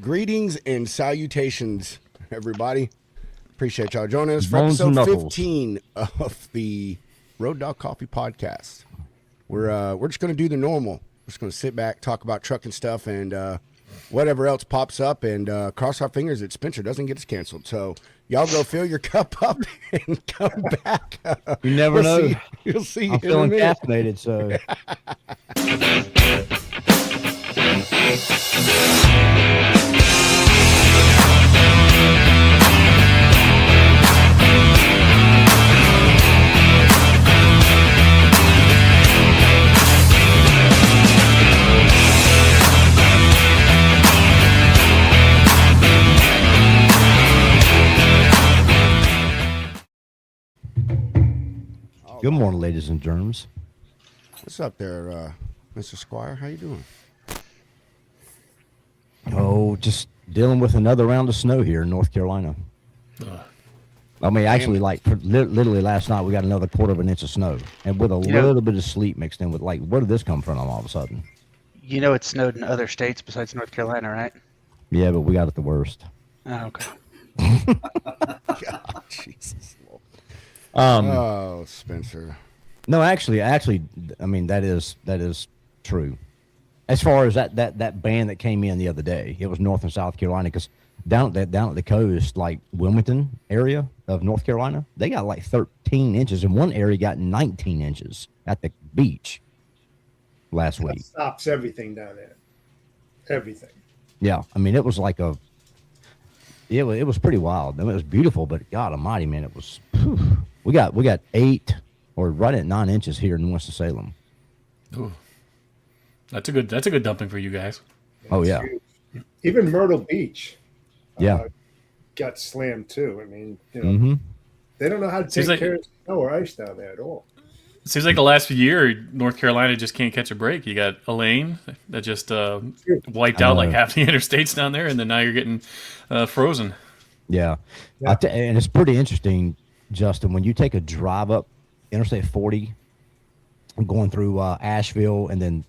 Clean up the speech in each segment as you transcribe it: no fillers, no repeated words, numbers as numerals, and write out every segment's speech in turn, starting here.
Greetings and salutations, everybody. Appreciate y'all joining us for Bones and episode knuckles. 15 of the Road Dog Coffee Podcast. We're just going to do the normal. We're just going to sit back, talk about trucking stuff, and whatever else pops up, and cross our fingers that Spencer doesn't get us canceled. So y'all go fill your cup up and come back. You never know. You'll see. I'm feeling caffeinated, so. Good morning, ladies and germs. What's up there, Mr. Squire? How you doing? Oh, just dealing with another round of snow here in North Carolina. I mean, actually, like literally last night, we got another quarter of an inch of snow, and with a little bit of sleet mixed in with, like, where did this come from all of a sudden? You know it snowed in other states besides North Carolina, right? Yeah, but we got it the worst. Oh, okay. God, Jesus Lord. Oh, Spencer. No, actually, I mean, that is true. As far as that band that came in the other day, it was North and South Carolina, because down at the coast, like Wilmington area of North Carolina, they got like 13 inches, and one area got 19 inches at the beach last week. That stops everything down there. Everything. Yeah, I mean, it was like it was pretty wild. I mean, it was beautiful, but God Almighty, man, it was. Whew. We got 8 or right at 9 inches here in Winston-Salem. Ooh. That's a good dumping for you guys. Oh yeah. Even Myrtle Beach. Yeah. Got slammed too. I mean, you know, they don't know how to take care of snow or ice down there at all. It seems like the last year, North Carolina just can't catch a break. You got Elaine that just wiped out like half the interstates down there, and then now you're getting frozen. Yeah. And it's pretty interesting, Justin, when you take a drive up Interstate 40, going through Asheville, and then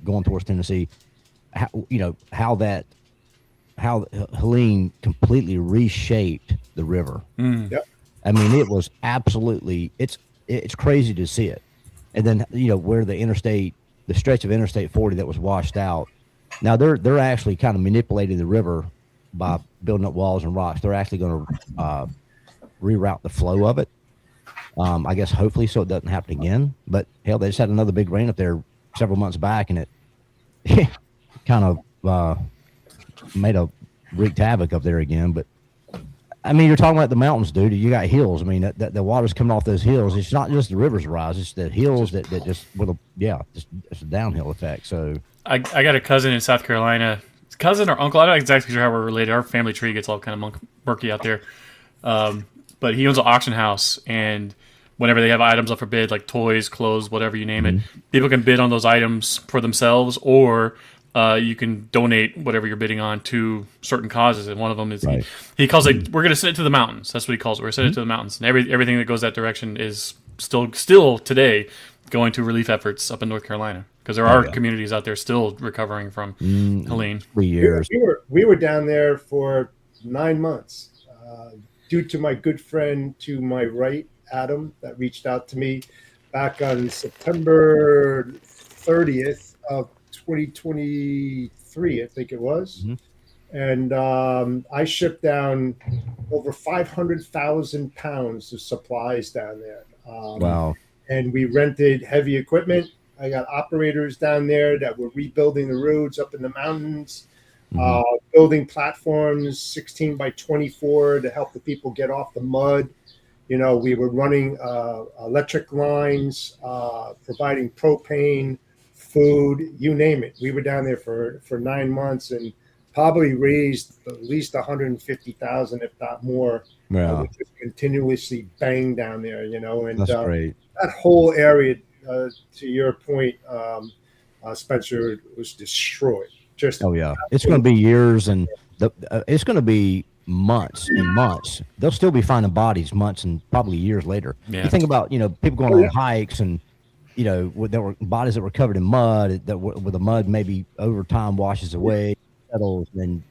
going towards Tennessee, how Helene completely reshaped the river. Yep. I mean, it was absolutely it's crazy to see it. And then where the stretch of Interstate 40 that was washed out. Now they're actually kind of manipulating the river by building up walls and rocks. They're actually going to reroute the flow of it. I guess hopefully so it doesn't happen again. But hell, they just had another big rain up there several months back, and it kind of wreaked havoc up there again. But I mean, you're talking about the mountains, dude. You got hills. I mean, that the water's coming off those hills. It's not just the rivers rise; it's the hills that just it's a downhill effect. So I got a cousin in South Carolina, cousin or uncle. I'm not exactly sure how we're related. Our family tree gets all kind of murky out there. But he owns an auction house, and whenever they have items up for bid, like toys, clothes, whatever you name it, people can bid on those items for themselves, or you can donate whatever you're bidding on to certain causes. And one of them is he calls it, we're going to send it to the mountains. That's what he calls it. We're sending it to the mountains, and everything that goes that direction is still today going to relief efforts up in North Carolina, because there are communities out there still recovering from Helene. 3 years. We were down there for 9 months. Due to my good friend to my right, Adam, that reached out to me back on September 30th of 2023, I think it was. And I shipped down over 500,000 pounds of supplies down there. Wow. And we rented heavy equipment. I got operators down there that were rebuilding the roads up in the mountains. Building platforms 16 by 24 to help the people get off the mud. We were running electric lines, providing propane, food, you name it. We were down there for 9 months and probably raised at least 150,000, if not more. Yeah. We just continuously bang down there, and that's great. That whole area, to your point, Spencer, was destroyed. Just it's going to be years, and it's going to be months and months. They'll still be finding bodies months and probably years later. You think about people going on hikes, and there were bodies that were covered in mud, where the mud maybe over time washes away, settles, then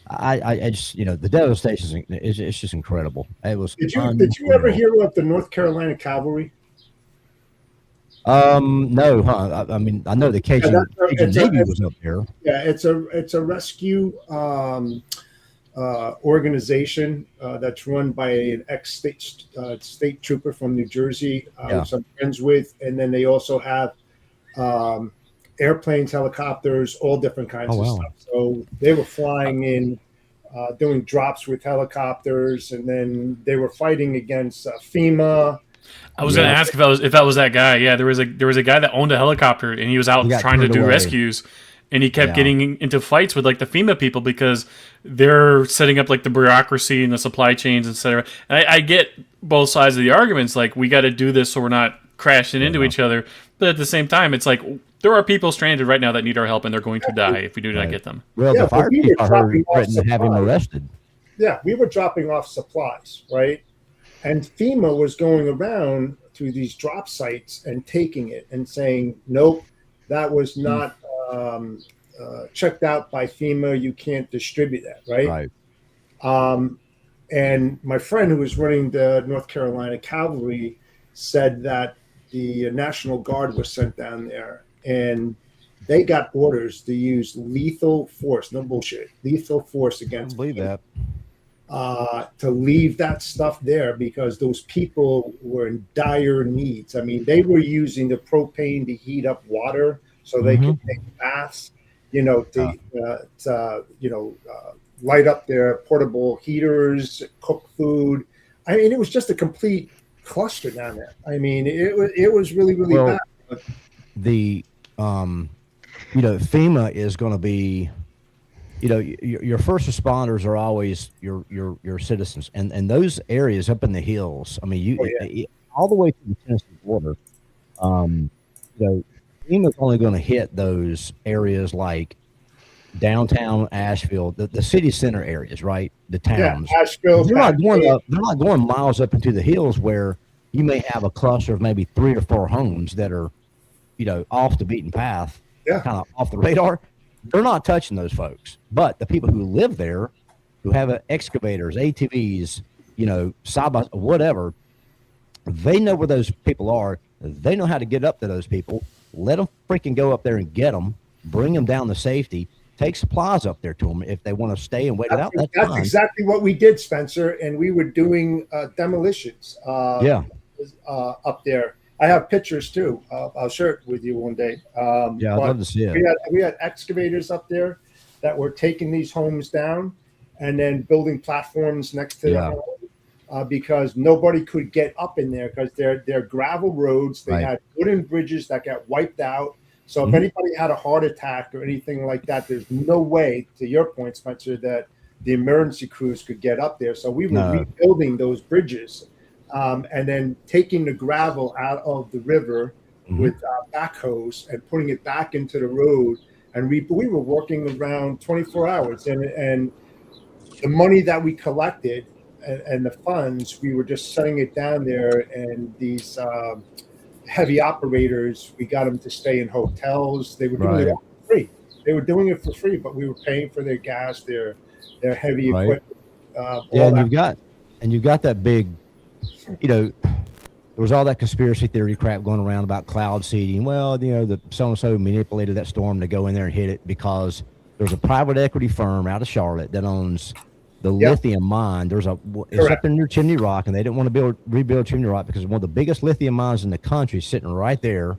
I just the devastation is it's just incredible. It was. Did you ever hear of the North Carolina Cavalry? No, huh? I mean, I know the Cajun Navy was up there. Yeah, it's a rescue organization that's run by an state trooper from New Jersey, which I'm friends with, and then they also have airplanes, helicopters, all different kinds of stuff. So they were flying in, doing drops with helicopters, and then they were fighting against FEMA. I was going to ask if that was that guy. Yeah, there was a guy that owned a helicopter, and he was out trying to do rescues, and he kept getting into fights with like the FEMA people because they're setting up like the bureaucracy and the supply chains, etc. And I get both sides of the arguments. Like, we got to do this so we're not crashing into each other, but at the same time, it's like there are people stranded right now that need our help, and they're going to die if we do not get them. Well, the fire chief, I heard, threatened to have him arrested. Yeah, we were dropping off supplies, right? And FEMA was going around to these drop sites and taking it and saying, nope, that was not checked out by FEMA. You can't distribute that, right? And my friend who was running the North Carolina Cavalry said that the National Guard was sent down there and they got orders to use lethal force, no bullshit, lethal force against I believe that. To leave that stuff there because those people were in dire needs. I mean, they were using the propane to heat up water so they could take baths, light up their portable heaters, cook food. I mean, it was just a complete cluster down there. I mean, it was really, really bad. The FEMA is going to be, your first responders are always your citizens, and those areas up in the hills. I mean, all the way to the Tennessee border. FEMA's only going to hit those areas like downtown Asheville, the city center areas, right? The towns. Yeah, Asheville. They're not going miles up into the hills where you may have a cluster of maybe 3 or 4 homes that are, off the beaten path, kind of off the radar. They're not touching those folks. But the people who live there, who have excavators, ATVs, side by whatever, they know where those people are. They know how to get up to those people. Let them freaking go up there and get them. Bring them down to safety. Take supplies up there to them if they want to stay and wait it out. That's exactly what we did, Spencer. And we were doing demolitions up there. I have pictures too. I'll share it with you one day. I'd love to see it. We had excavators up there that were taking these homes down and then building platforms next to the home because nobody could get up in there because they're gravel roads. They had wooden bridges that got wiped out. So if anybody had a heart attack or anything like that, there's no way, to your point, Spencer, that the emergency crews could get up there. So we were rebuilding those bridges and then taking the gravel out of the river with backhoes and putting it back into the road. And we were working around 24 hours. And the money that we collected and the funds, we were just setting it down there. And these heavy operators, we got them to stay in hotels. They were doing it for free. They were doing it for free, but we were paying for their gas, their heavy equipment. And you've got that big, there was all that conspiracy theory crap going around about cloud seeding. Well, the so-and-so manipulated that storm to go in there and hit it because there's a private equity firm out of Charlotte that owns the lithium mine. It's up in near Chimney Rock, and they didn't want to rebuild Chimney Rock because one of the biggest lithium mines in the country is sitting right there.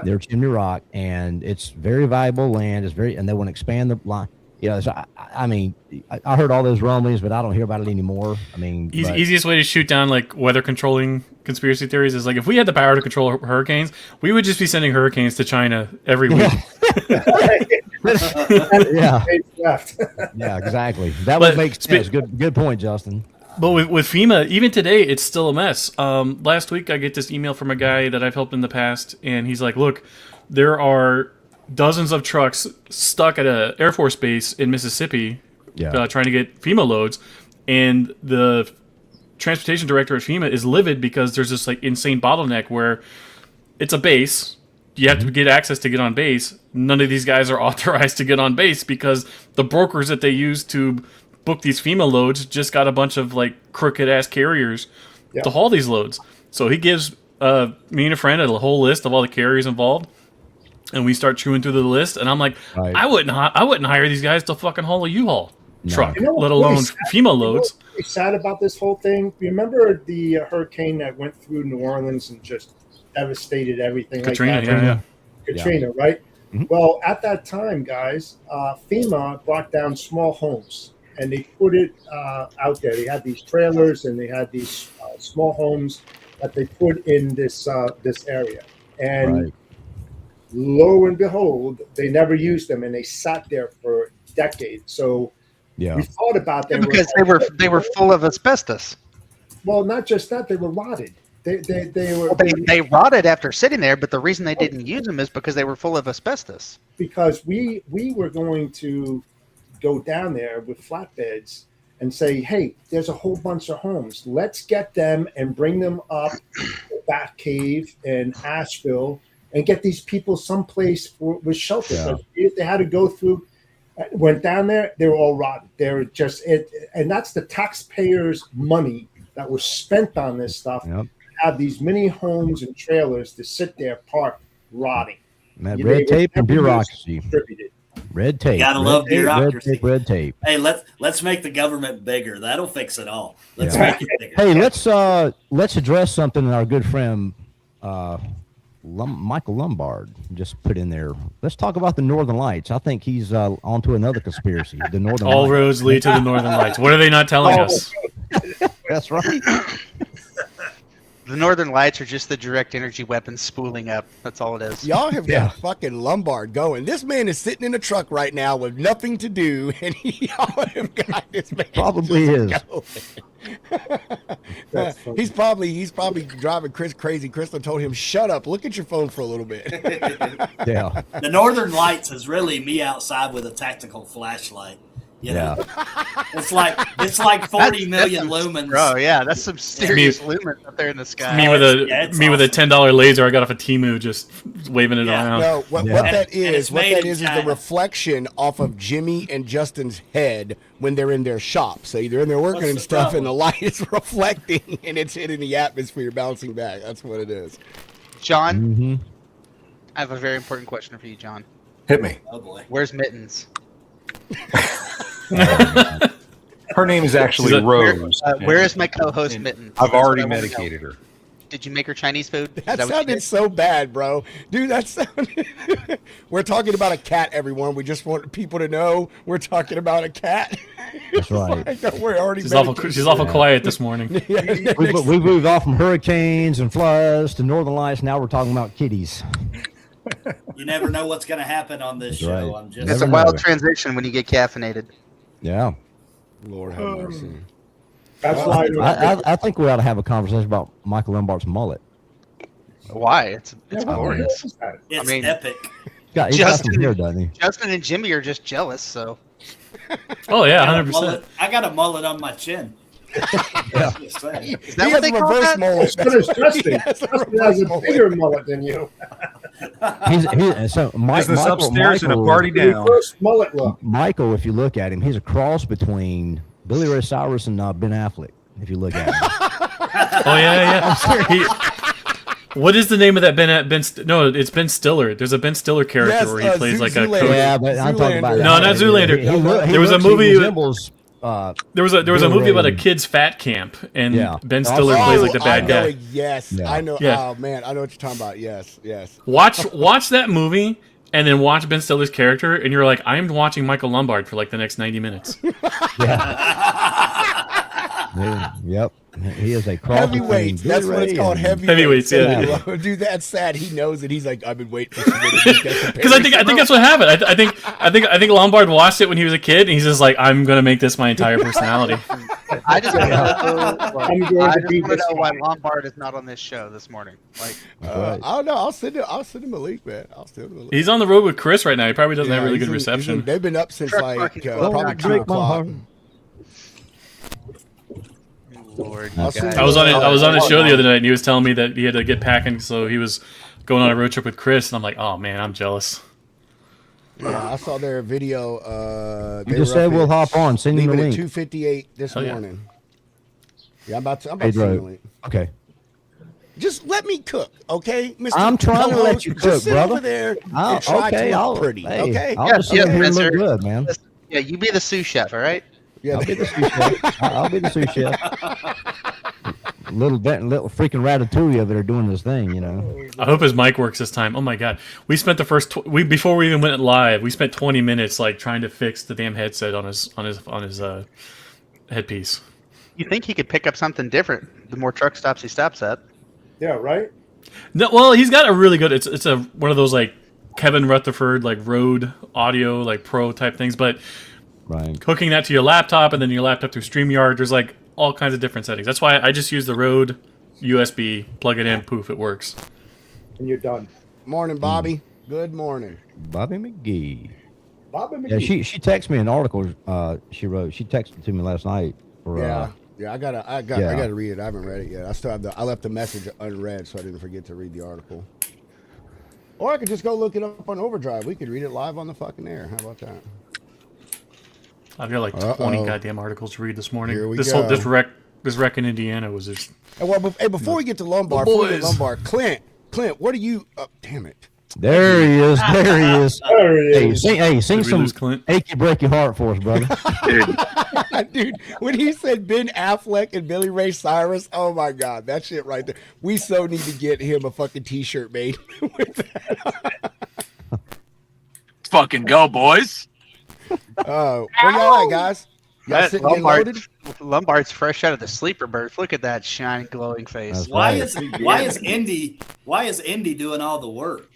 Near Chimney Rock, and it's very valuable land. And they want to expand the line. So I heard all those rumblings, but I don't hear about it anymore. I mean, easiest way to shoot down like weather controlling conspiracy theories is like if we had the power to control hurricanes, we would just be sending hurricanes to China every week. Yeah, exactly. That would make sense. Good point, Justin. But with FEMA, even today, it's still a mess. Last week, I get this email from a guy that I've helped in the past, and he's like, look, there are dozens of trucks stuck at an Air Force base in Mississippi trying to get FEMA loads, and the transportation director at FEMA is livid because there's this like insane bottleneck where it's a base, you have to get access to get on base. None of these guys are authorized to get on base because the brokers that they use to book these FEMA loads just got a bunch of like crooked ass carriers to haul these loads. So he gives me and a friend a whole list of all the carriers involved, and we start chewing through the list. And I'm like, Right. I wouldn't hire these guys to fucking haul a U-Haul truck, You know what's let alone really sad? FEMA loads. What's really sad about this whole thing? Remember the hurricane that went through New Orleans and just devastated everything? Katrina, like that? yeah. Katrina, right? Mhm. Well, at that time, guys, FEMA brought down small homes and they put it out there. They had these trailers and they had these small homes that they put in this area. And Right. lo and behold, they never used them and they sat there for decades. So Yeah. we thought about them Because they were full of asbestos. Well, not just that, they were rotted. They were Well, they rotted after sitting there, but the reason they didn't use them is because they were full of asbestos. because we were going to go down there with flatbeds and say, hey, there's a whole bunch of homes. Let's get them and bring them up to Bat Cave and Asheville and get these people someplace with shelter. Yeah. If they had to go through, went down there, they were all rotten. They're just it, and that's the taxpayers' money that was spent on this stuff. Yep. Have these mini homes and trailers to sit there parked rotting. Man, They red were tape and never used bureaucracy. distributed. Red tape. Gotta red love tape, bureaucracy. Red tape. Hey, let's make the government bigger. That'll fix it all. Let's Yeah. make it bigger. Hey, let's address something that our good friend Michael Lombard just put in there. Let's talk about the Northern Lights. I think he's onto another conspiracy. The Northern All Lights. roads lead to the Northern Lights. What are they not telling us? That's right. The Northern Lights are just the direct energy weapons spooling up. That's all it is. Y'all have Yeah. got fucking Lombard going. This man is sitting in a truck right now with nothing to do, and y'all have got this man. Probably just is. That's funny. He's probably driving Chris crazy. Crystal told him, "Shut up. Look at your phone for a little bit." Yeah. The Northern Lights is really me outside with a tactical flashlight. You know, it's like 40 million lumens. Bro, yeah, that's some serious lumens up there in the sky. Me with it's a awesome. $10 laser I got off of Temu, just waving it Yeah. around. No, what Yeah. that And it's is, what made that in is the China. reflection off of Jimmy and Justin's head when they're in their shop. So they're in there working What's and the stuff, problem? and the light is reflecting, and it's hitting the atmosphere, bouncing back. That's what it is. John, Mm-hmm. I have a very important question for you, John. Hit me. Oh boy. Where's Mittens? Her name is actually Is it- Rose. Where is my co-host and Mittens? I've That's what already I wanna know. medicated her. Did you make her Chinese food? Is That what you sounded did? so bad, bro. Dude, that sounded. We're talking about a cat, everyone. We just want people to know we're talking about a cat. That's right. We're already. She's awful quiet this morning. Yeah. We moved off from hurricanes and floods to Northern Lights. Now we're talking about kitties. You never know what's going to happen on this show. Right. I'm just It's a Never wild know. transition when you get caffeinated. Yeah. Lord have mercy. That's why I think we ought to have a conversation about Michael Lombard's mullet. Why? It's Yeah, glorious. what is that? it's I mean- epic. He's got Justin- some hair, doesn't he? Justin and Jimmy are just jealous, so Oh yeah, I got a 100%. mullet- I got a mullet on my chin. Just saying. is that He what has they a call reverse that? mullet. As good as Justin. Yes, a Justin reverse has a mullet. bigger mullet than you. So Business upstairs and a party down. Reverse mullet look. Michael, if you look at him, he's a cross between Billy Ray Cyrus and Ben Affleck. If you look at him, Oh yeah. What is the name of that No, it's Ben Stiller. There's a Ben Stiller character Yes, where he plays like a Zoolander. coach. yeah, but I'm talking about Zoolander. No, not Zoolander. There was a movie- resembles, There was a Bill movie about a Ray. kid's fat camp, and Yeah. Ben Stiller plays like the bad I know guy. it, yes, Yeah. I know. Yeah. Oh man, I know what you're talking about. Yes, yes. Watch that movie, and then watch Ben Stiller's character, and you're like, I'm watching Michael Lombard for like the next 90 minutes. Yep, he is a cross. Heavyweights. between That's Billy what it's Ray called. and- Heavyweights. Heavyweights, yeah. Dude, that's sad. He knows it. He's like, I've been waiting for somebody to make that Because I think that's what happened. I think Lombard watched it when he was a kid, and he's just like, I'm gonna make this my entire personality. I just want I'm going to to be know this why guy. Lombard is not on this show this morning. Like, Right. I don't know. I'll send him a link, man. I'll send him a link. He's on the road with Chris right now. He probably doesn't have Yeah, really he's good in- he's in- reception. They've been up since Truck like parking club. probably Don't 2 break my o'clock. heart. Lord, I'll you send guys. you I was on his show the other night, and he was telling me that he had to get packing, so he was going on a road trip with Chris, and I'm like, oh man, I'm jealous. Yeah, I saw their video. You just said we'll hop on. Send me the leaving at link. 2:58 this Oh, yeah. morning. Yeah, I'm about to Hey, send you the Drew. link. Okay. Just let me cook, okay, Mr. I'm trying to let Co-host? you Just cook, sit brother. over there and try to look pretty, okay? I'll Yeah, just sit yeah, here and look Spencer. good, man. Yeah, you be the sous chef, all right? Yeah, I'll be the sous chef. I'll be the sous chef. Little freaking ratatouille over there doing this thing, you know. I hope his mic works this time. Oh my god, we spent the first before we even went live, we spent 20 minutes like trying to fix the damn headset on his headpiece. You think he could pick up something different the more truck stops he stops at? Yeah, right. No, well, he's got a really good. It's a one of those like Kevin Rutherford like Rode Audio like Pro type things, but Right. hooking that to your laptop and then your laptop through StreamYard, there's like all kinds of different settings. That's why I just use the Rode USB, plug it in, poof, it works. And you're done. morning, Bobby. Good morning. Bobby McGee. Bobby Yeah, McGee. she texted me an article she wrote. She texted it to me last night for Yeah, I gotta read it. I haven't read it yet. I still have I left the message unread, so I didn't forget to read the article. Or I could just go look it up on Overdrive. We could read it live on the fucking air. How about that? I've got like 20 goddamn articles to read this morning. Here we this go. This wreck in Indiana was just. Well, before we get to Lombard, Clint, what are you? Damn it! There he is. There he is. There it Hey, is. sing Did we some lose Clint? achy break your heart for us, brother. Dude, when he said Ben Affleck and Billy Ray Cyrus, oh my God, that shit right there. We so need to get him a fucking T-shirt made with that. Fucking go, boys. Where y'all at, guys? Y'all sitting and loaded? Lombard's fresh out of the sleeper berth. Look at that shining, glowing face. That's Why right. is Indy doing all the work?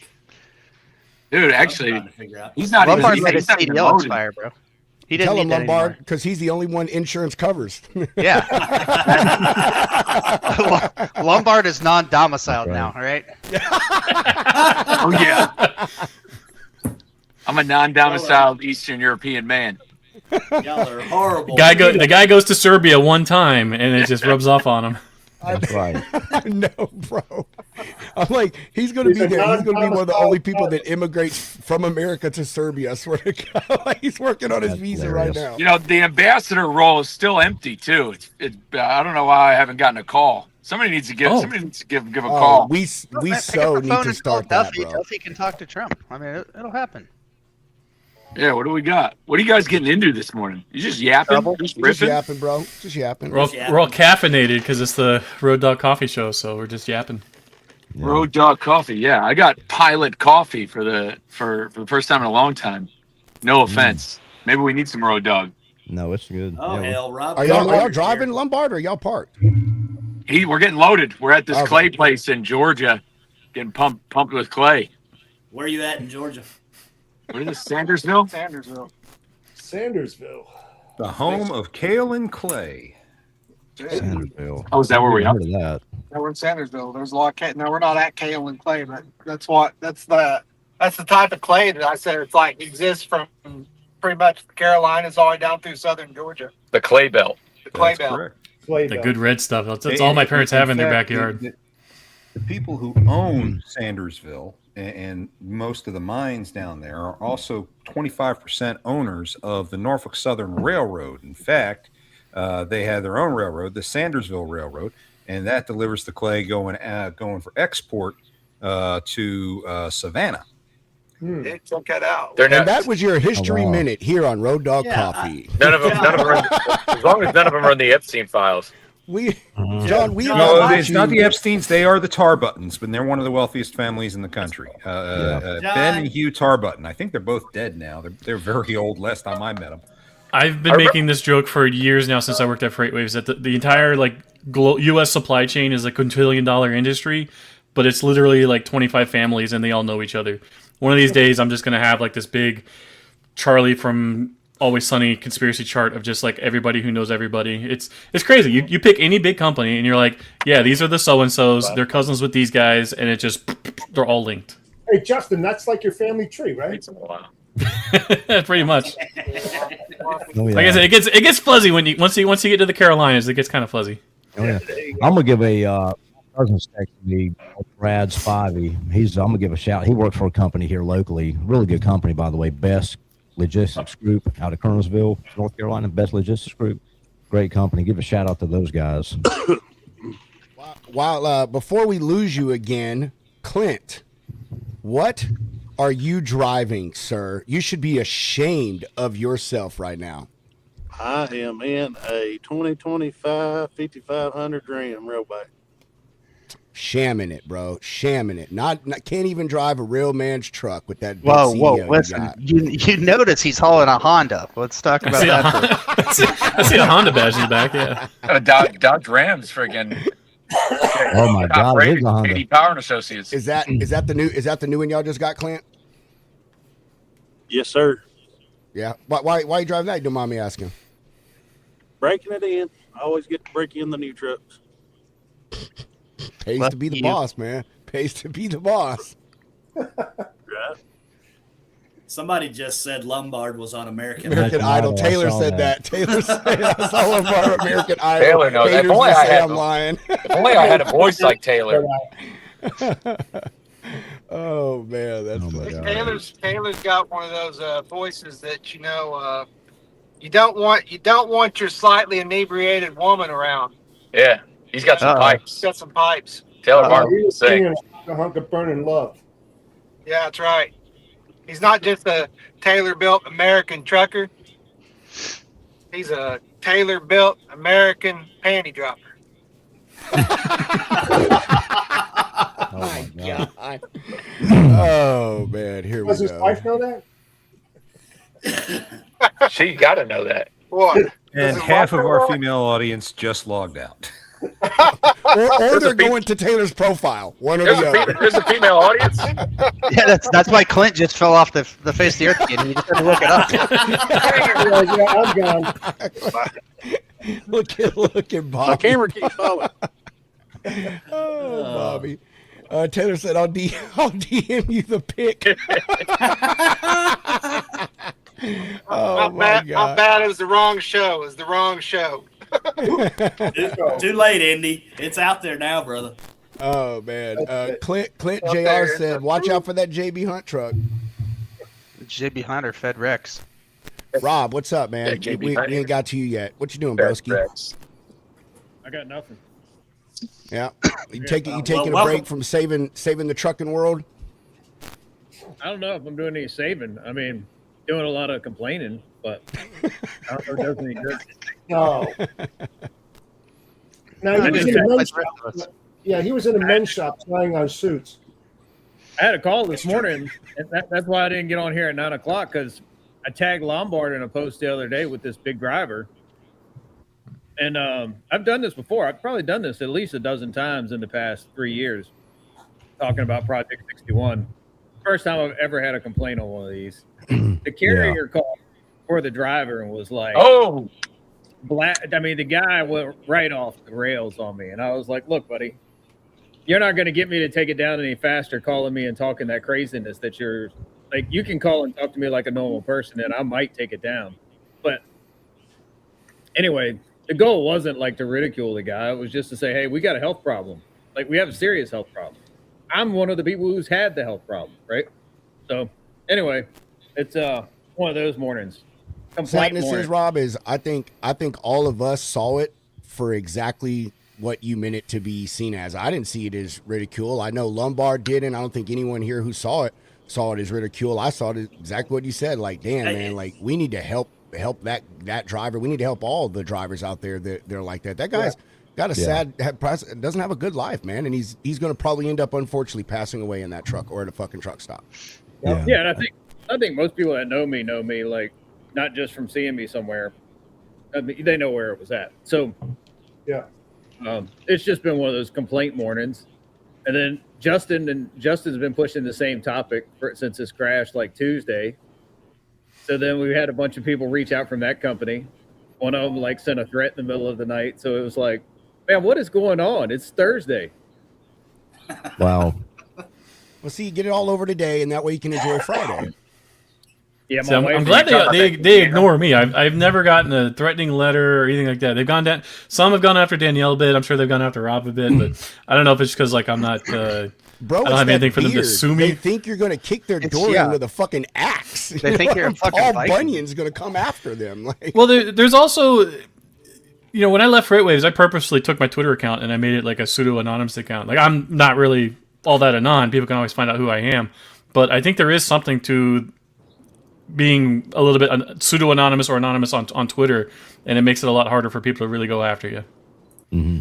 Dude, I'm actually, trying to figure out. he's not Lombard even let his he's not even CDL loaded. expire, bro. He didn't Tell need him that Lombard, anymore. because he's the only one insurance covers. Yeah. Lombard is non-domiciled That's now, all right? Oh yeah. I'm a non-domiciled Eastern European man. Y'all are horrible. The guy goes to Serbia one time and it just rubs off on him. That's right. I know, bro. I'm like, he's going to be there. He's going to be one of the only people that immigrates from America to Serbia. I swear to God. Like, he's working on his That's visa hilarious. right now. You know, the ambassador role is still empty too. I don't know why I haven't gotten a call. Somebody needs to give a call. We Pick so up the need phone to and call start that, Duffy. bro. Duffy can talk to Trump. I mean, it'll happen. Yeah, what do we got? What are you guys getting into this morning? You just yapping? Trouble. Just Just ripping? yapping, bro. Just yapping. We're all caffeinated because it's the Road Dog Coffee Show, so we're just yapping. Yeah. Road Dog Coffee. Yeah, I got Pilot Coffee for the first time in a long time. No offense. Maybe we need some Road Dog. No, it's good. Oh Yeah, hell, Rob. Are y'all driving Lombard or y'all parked? We're getting loaded. We're at this Okay. clay place in Georgia, getting pumped with clay. Where are you at in Georgia? What is this? Sandersville? Sandersville. The home of Kale and Clay. Sandersville. Oh, is that where we are? Heard of that? No, we're in Sandersville. There's a lot of no, we're not at Kale and Clay, but that's the type of clay that I said it's like exists from pretty much the Carolinas all the way down through southern Georgia. The clay belt. The clay That's belt. correct. The good red stuff. That's all my parents have in their fact, backyard. The people who own Sandersville and most of the mines down there are also 25% owners of the Norfolk Southern Railroad. In fact, they have their own railroad, the Sandersville Railroad, and that delivers the clay going for export to Savannah. Hey, check that out. They're And not, that was your history wow. minute here on Road Dog Yeah, Coffee. none of them are, as long as none of them are in the Epstein files. John, we have No, not it's not the you- Epsteins. They are the Tarbutons, but they're one of the wealthiest families in the country. Ben and Hugh Tarbutton. I think they're both dead now. They're very old. Last time I met them. I've been making this joke for years now since I worked at FreightWaves that the entire like U.S. supply chain is a quintillion-dollar industry, but it's literally like 25 families and they all know each other. One of these days, I'm just gonna have like this big Charlie from Always Sunny conspiracy chart of just like everybody who knows everybody. It's crazy. You pick any big company and you're like, yeah, these are the so-and-sos. They're cousins with these guys, and it just they're all linked. Hey, Justin, that's like your family tree, right? Pretty much. Oh, yeah. Like I said, it gets fuzzy when once you get to the Carolinas, it gets kind of fuzzy. Oh, yeah. I'm gonna give a cousin's texted me, Brad Spivey. I'm gonna give a shout. He works for a company here locally, really good company, by the way, Best Logistics Group out of Kernersville, North Carolina. Best Logistics Group, great company. Give a shout out to those guys. While before we lose you again, Clint, what are you driving, sir? You should be ashamed of yourself right now. I am in a 2025 5500 Ram Railback. Shamming it, bro. Shamming it. Not can't even drive a real man's truck with that big Whoa, CEO you listen. got. You notice he's hauling a Honda. Let's talk about that. I see a Honda badge in the back. Yeah. A Dodge Rams friggin' Oh my God, it is a Honda. 80 Power and Associates. Is that the new one y'all just got, Clint? Yes, sir. Yeah. Why you driving that? You don't mind me asking. Breaking it in. I always get to break in the new trucks. Pays to be the boss, man. Pays to be the boss. Right. Somebody just said Lombard was on American American Idol. Taylor said that. Taylor said I saw one of our American Idol. Taylor knows. Haters If only will I say had I'm lying. If only I had a voice like Taylor. Oh man, that's funny. Taylor's got one of those voices that you don't want your slightly inebriated woman around. Yeah, he's got some pipes. He's got some pipes. Taylor Martin He was sing. singing a hunk of burning love. Yeah, that's right. He's not just a Taylor-built American trucker. He's a Taylor-built American panty dropper. Oh my God. Oh man, here we Does his go. wife know that? She got to know that. What? And half of our female audience just logged out. Or they're going to Taylor's profile. One or the other. There's a female audience. Yeah, that's why Clint just fell off the face of the earth again. You just had to look it up. Yeah, I'm gone. Look at Bobby. My camera keeps falling. Oh, Bobby. Taylor said, I'll DM you the pic. Oh, my God. How bad it was the wrong show. It was the wrong show. Too late, Indy. It's out there now, brother. Oh, man. Clint JR said, watch out for that JB Hunt truck. JB Hunter, Fed Rex. Rob, what's up, man? Yeah, JB we Hunt. ain't got to you yet. What you doing, broski? I got nothing. Yeah. You taking a welcome. break from saving the trucking world? I don't know if I'm doing any saving. I mean, doing a lot of complaining, but I don't know if it does any good. No. Now he was in a men's shop. Yeah, he was in a men's shop trying on suits. I had a call this morning, and that's why I didn't get on here at 9 o'clock, because I tagged Lombard in a post the other day with this big driver. And I've done this before. I've probably done this at least a dozen times in the past 3 years, talking about Project 61. First time I've ever had a complaint on one of these. The carrier called for the driver and was like, Oh, I mean, the guy went right off the rails on me. And I was like, look, buddy, you're not going to get me to take it down any faster calling me and talking that craziness that you're like. You can call and talk to me like a normal person and I might take it down. But anyway, the goal wasn't like to ridicule the guy. It was just to say, hey, we got a health problem. Like, we have a serious health problem. I'm one of the people who's had the health problem, right? So anyway, it's one of those mornings. Sadness is, Rob, is I think all of us saw it for exactly what you meant it to be seen as. I didn't see it as ridicule. I know Lombard didn't. I don't think anyone here who saw it as ridicule. I saw it exactly what you said. Like, damn, man, like we need to help that driver. We need to help all the drivers out there that they're like that. That guy's got a doesn't have a good life, man, and he's going to probably end up unfortunately passing away in that truck or at a fucking truck stop. Yeah, and I think most people that know me like not just from seeing me somewhere. I mean, they know where it was at. So Yeah. It's just been one of those complaint mornings. And then Justin's been pushing the same topic since this crash like Tuesday. So then we had a bunch of people reach out from that company. One of them like sent a threat in the middle of the night. So it was like, man, what is going on? It's Thursday. Wow. Well, see, get it all over today, and that way you can enjoy Friday. Yeah, See, I'm glad they ignore me. I've never gotten a threatening letter or anything like that. They've gone down. Some have gone after Danielle a bit. I'm sure they've gone after Rob a bit, but I don't know if it's because like I'm not. Bro, I don't have anything for them to sue me. They think you're going to kick their door in with a fucking axe. They think you're a fucking Paul Viking. Bunyan's going to come after them. Like, Well, there's also, when I left FreightWaves, I purposely took my Twitter account and I made it like a pseudo anonymous account. Like I'm not really all that anon. People can always find out who I am, but I think there is something to being a little bit pseudo anonymous or anonymous on Twitter, and it makes it a lot harder for people to really go after you. Mm-hmm.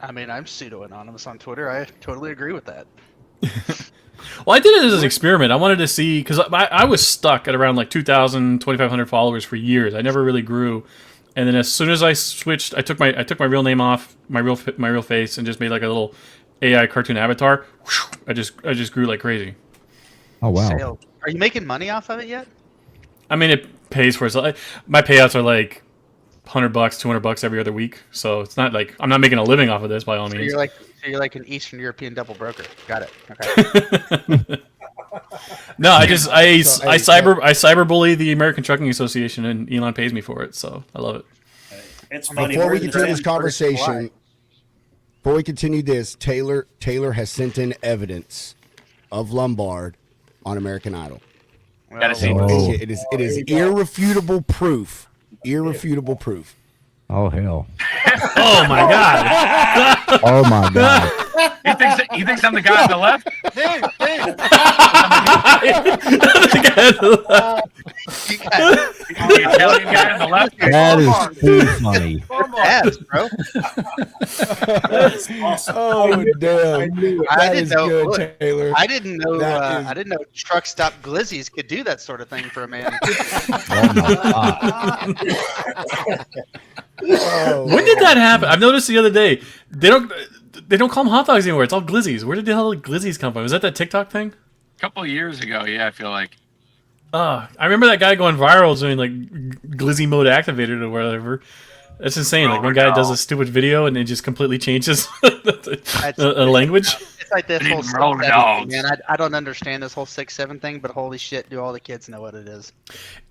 I mean, I'm pseudo anonymous on Twitter. I totally agree with that. Well, I did it as an experiment. I wanted to see, because I was stuck at around like 2,000, 2,500 followers for years. I never really grew. And then as soon as I switched, I took my real name off, my real face, and just made like a little AI cartoon avatar. I just grew like crazy. Oh wow! Sales. Are you making money off of it yet? I mean, it pays for itself. My payouts are like $100, $200 every other week. So it's not like I'm not making a living off of this by all means. You're like an Eastern European double broker. Got it. Okay. No, I cyberbully the American Trucking Association, and Elon pays me for it. So I love it. It's funny. Before we continue this conversation, Taylor has sent in evidence of Lombard on American Idol. Gotta see. It is irrefutable proof. Irrefutable proof. Oh hell! Oh my god! Oh my god! He thinks I'm the guy on the left. The Italian guy on the left. That is too funny. Yes, bro. That's awesome. Oh damn! That is good, look, Taylor. I didn't know. That is- I didn't know truck stop glizzies could do that sort of thing for a man. Oh my god! Oh, When did that happen? I've noticed the other day they don't call them hot dogs anymore. It's all glizzies. Where did the hell glizzies come from? Was that TikTok thing? A couple of years ago, yeah, I feel like. I remember that guy going viral doing like glizzy mode activated or whatever. That's insane. Like one guy does a stupid video and it just completely changes a language. It's like this whole 6'7" thing, man. I don't understand this whole 6'7" thing, but holy shit, do all the kids know what it is?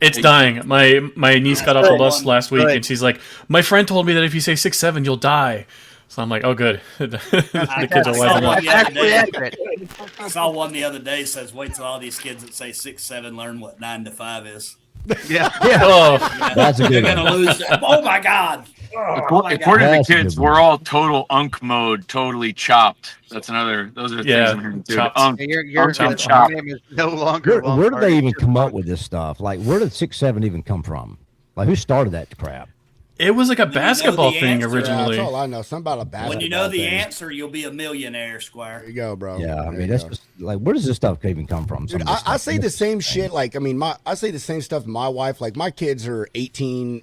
It's dying. My niece got off the bus last week Good. and she's like, "My friend told me that if you say 6'7", you'll die." So I'm like, "Oh, good." The kids are wising up. I saw one the other day says, "Wait till all these kids that say 6'7" learn what 9 to 5 is." Yeah. Oh, That's a good They're one. gonna lose it. Oh my god! According to the That's a kids, good one. we're all total unk mode, totally chopped. That's another. Those are Yeah, things. I'm hearing, dude. chopped. Unk, Your unk chopped. name is no longer. Where did they even Lombard. come up with this stuff? Like, where did 6'7" even come from? Like, who started that crap? it was like a When you know basketball the thing answer, originally. That's all I know. Something about a basketball. When you know the thing. answer, you'll be a millionaire, Squire. There you go, bro. Yeah, I There mean, you that's go. just like, where does this stuff even come from? Some Dude, of this I stuff. say the same shit. Like, I mean, I say the same stuff to my wife. Like, my kids are 18,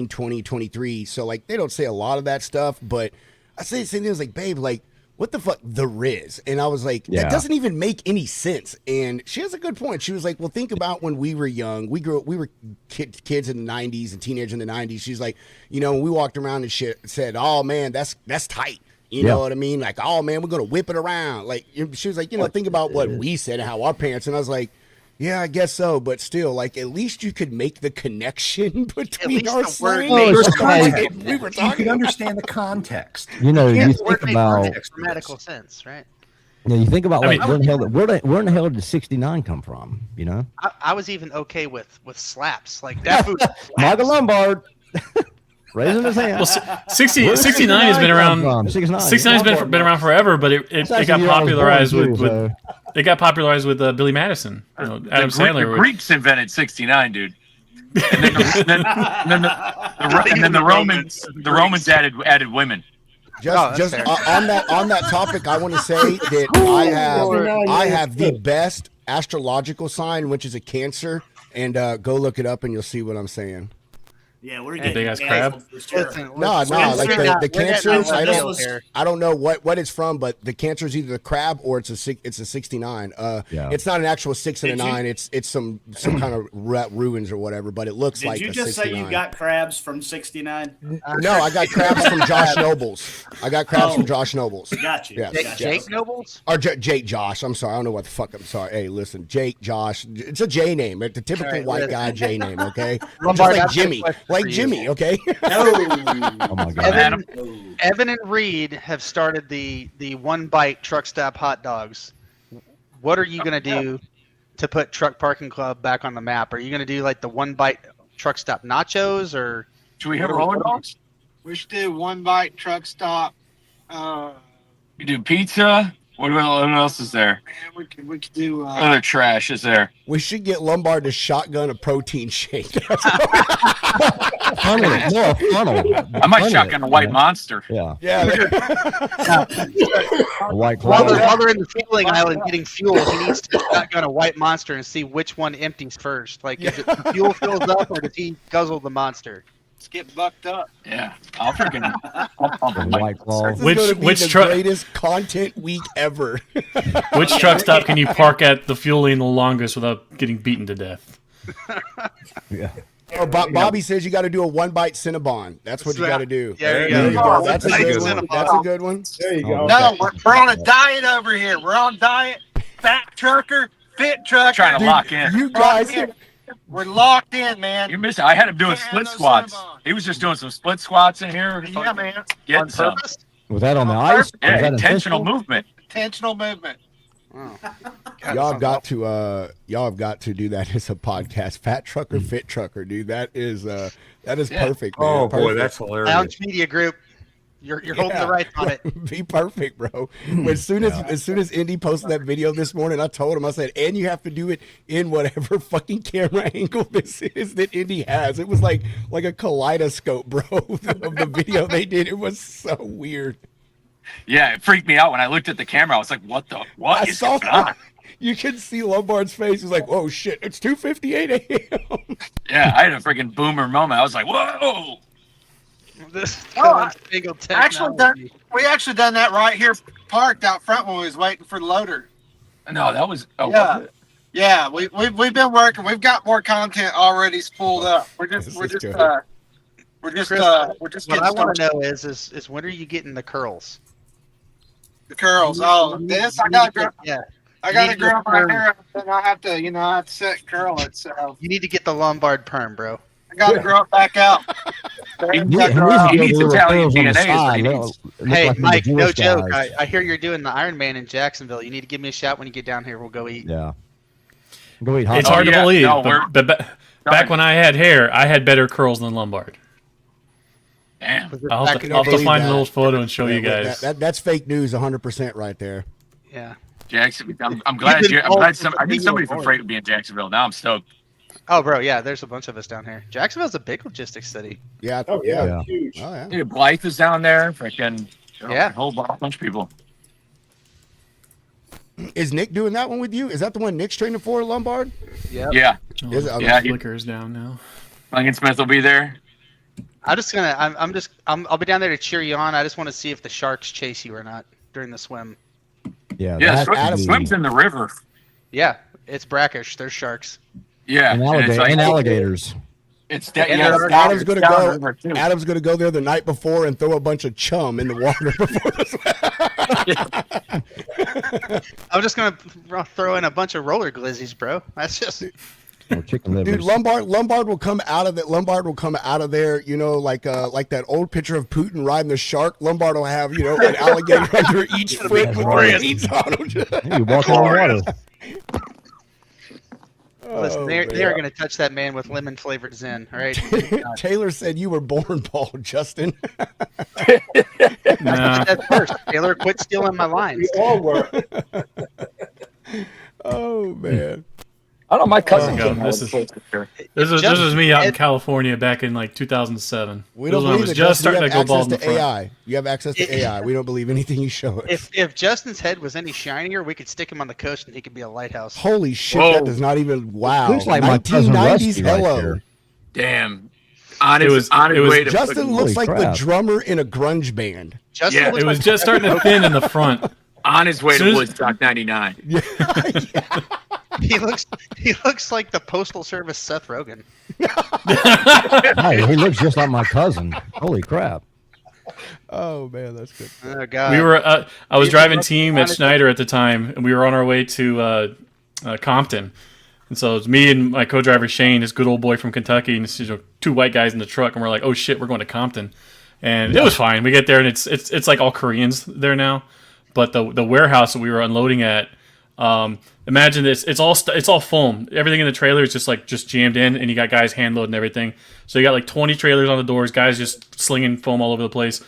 20, 23. So, like, they don't say a lot of that stuff. But I say the same thing. I was like, babe, like, what the fuck, the Riz? And I was like, Yeah. that doesn't even make any sense. And she has a good point. She was like, well, think about when we were young. We were kids in the 90s and teenagers in the 90s. She's like, when we walked around and shit, said, oh, man, that's tight. You know what I mean? Like, oh, man, we're going to whip it around. Like, she was like, think about what we said and how our parents. And I was like, yeah, I guess so. But still, like, at least you could make the connection between least our the word slang. made There's Like, context. we were You talking can understand the context. You know, Yeah, you the word think made about, perfect grammatical sense, right? you think about I like, mean- where in the hell did 69 come from? You know, I was even okay with slaps like that. Food Michael Lombard raising his hand. Well, 69 has been around. 69 69's been around forever, but it got popularized with it got popularized with Billy Madison. Adam Sandler. The Greeks invented 69, dude. And then the Romans added women. Just fair. on that topic, I want to say that I have the best astrological sign, which is a Cancer, and go look it up and you'll see what I'm saying. Yeah, we're Big getting ass canceled crab? for sure. Listen, No, we're like getting the we're getting cancer. on I the don't, deal here. I don't know what it's from, but the cancer is either the crab or it's a 69. Yeah. It's not an actual 6 and a Did you- 9. It's some kind of ruins or whatever, but it looks Did like you a just 69. say you got crabs from 69? No, I got crabs from Josh Nobles. I got crabs from Oh. Josh Nobles. Got you. Yes. Jake, Yes. Jake Nobles? Or Jake Josh. I'm sorry. I don't know what the fuck. I'm sorry. Hey, listen, Jake Josh. It's a J name. It's a typical All right, white listen. guy J name. Okay. Just Lombard, like I've got a Jimmy. question Like for you. Jimmy. Okay. No. Oh my god. Evan, No. Evan and Reed have started the one bite truck stop hot dogs. What are you gonna do to put Truck Parking Club back on the map? Are you gonna do like the one bite truck stop nachos or? Should we have roller dogs? We should do one bite truck stop. You do pizza. What else is there? Man, we could do. What other trash is there? We should get Lombard to shotgun a protein shake. Funnel it. No, funnel. I might Funnel shotgun it, a white man. monster. Yeah. Yeah. A white While claw. they're in the fueling island getting fuel, he needs to shotgun a white monster and see which one empties first. Like, if the fuel fills up, or does he guzzle the monster? Let's get bucked up. Yeah, I'll freaking. I'll pump A a white claw. This is gonna be Which the truck- greatest content week ever. Which truck stop can you park at the fuel lane the longest without getting beaten to death? Yeah. Or Bobby says you got to do a one bite Cinnabon. That's what you got to do. Yeah, there There you you go. go. That's a good one. That's a good one. There you go. No, we're on a diet over here. We're on diet. Fat trucker, fit trucker. trying to lock in. You guys, We're locked in, man. You missed it. I had him doing Can't split have no squats. Cinnabon. He was just doing some split squats in here. Yeah, man. Getting On some. purpose? Was that on the ice? Was Yeah, that intentional movement. Intentional movement. Oh. y'all have got to do that as a podcast. Fat trucker, fit trucker, dude. That is perfect. Man. Oh boy, Perfect. that's hilarious. Lounge Media Group. You're holding the rights on it. Be perfect, bro. As soon as Indy posted that video this morning, I told him, I said, and you have to do it in whatever fucking camera angle this is that Indy has. It was like a kaleidoscope, bro, of the video they did. It was so weird. Yeah, it freaked me out when I looked at the camera. I was like, "What I is saw going on?" you can see Lombard's face. He's like, "Oh shit, it's 2:58 a.m." Yeah, I had a freaking boomer moment. I was like, "Whoa!" This Oh, single Actually, technology. we actually done that right here, parked out front when we was waiting for the loader. No, that was. Oh, Yeah. was it? Yeah, we've been working. We've got more content already spooled up. We're just This we're is just good. we're just Chris, we're just What getting I want started. to know is when are you getting the curls? The curls. Oh, this I got to Yeah, I got you to need to grow my perm. hair, and I have to I have to set curl it. So you need to get the Lombard perm, bro. I got to grow it back out. He I needs- gotta grow needs out. to He needs go to Italian referrals on the DNA is what he side. needs. Look Hey, like the Mike, no Jewish joke. guys. I hear you're doing the Iron Man in Jacksonville. You need to give me a shout when you get down here. We'll go eat. Yeah. Go eat hot It's dogs. hard to yeah. believe, No, but back when I had hair, I had better curls than Lombard. Damn. Was it I'll back have in to, I'll have to believe find that. an old photo and show you Yeah, guys. that's fake news, 100% right there. Yeah. Jackson, I'm glad been you're. I'm told glad since I the knew somebody video from Freight would be in Jacksonville. Now I'm stoked. Oh, bro, yeah. There's a bunch of us down here. Jacksonville's a big logistics city. Yeah. Oh yeah, Yeah. huge. Oh yeah. Dude, Blythe is down there. Freaking Yeah. a whole bunch of people. Is Nick doing that one with you? Is that the one Nick's training for, Lombard? Yeah. Yeah, Oh, Is it? Okay. Yeah, Flickr is down now. Lincoln Smith will be there. I'll be down there to cheer you on. I just want to see if the sharks chase you or not during the swim. Yeah. Yeah, that- swim's in the river. Yeah, it's brackish. There's sharks. Yeah, and, and it's like- alligators. It's And yeah, there's- it's down- Adam's it's gonna down the go. river, too. Adam's gonna go there the night before and throw a bunch of chum in the water before the swim. I'm just gonna throw in a bunch of roller glizzies, bro. That's just Or chicken livers. Dude, Lombard will come out of that. Lombard will come out of there. You know, like that old picture of Putin riding the shark. Lombard will have an alligator under each foot with glorious. reins on him. You walk on water. listen. Oh, They man. are gonna touch that man with lemon flavored Zen. All right. Taylor said you were born bald, Justin. Nah. That's first. Taylor, quit stealing my lines. We all were. Oh man. I don't know. My cousin Oh, came God, out this with is- a picture. This was Justin, me out in Ed- California back in like 2007. We This don't was when I believe was it. just Justin. starting You to have go bald access in the to front. AI. You have access to AI. We don't believe anything you show us. If Justin's head was any shinier, we could stick him on the coast and he could be a lighthouse. Holy shit, Whoa. that does not even. Wow. Looks like my cousin 1990s Rusty right hello. there. Damn. On his, on his way to Justin fucking- looks Holy like the crap. drummer in a grunge band. Justin Yeah, looks It was like- just starting to thin in the front. on his way to Soon as- Woodstock '99. he looks like the Postal Service Seth Rogen. Hey, he looks just like my cousin. Holy crap. Oh man, that's good. Oh god. We were. I was He's driving the- team at Schneider at the time, and we were on our way to Compton. And so it's me and my co-driver Shane, this good old boy from Kentucky, and it's, two white guys in the truck, and we're like, "Oh shit, we're going to Compton," and it was fine. We get there, and it's like all Koreans there now, but the warehouse that we were unloading at, imagine this, it's all foam. Everything in the trailer is just jammed in, and you got guys hand loading everything. So you got like 20 trailers on the doors, guys just slinging foam all over the place.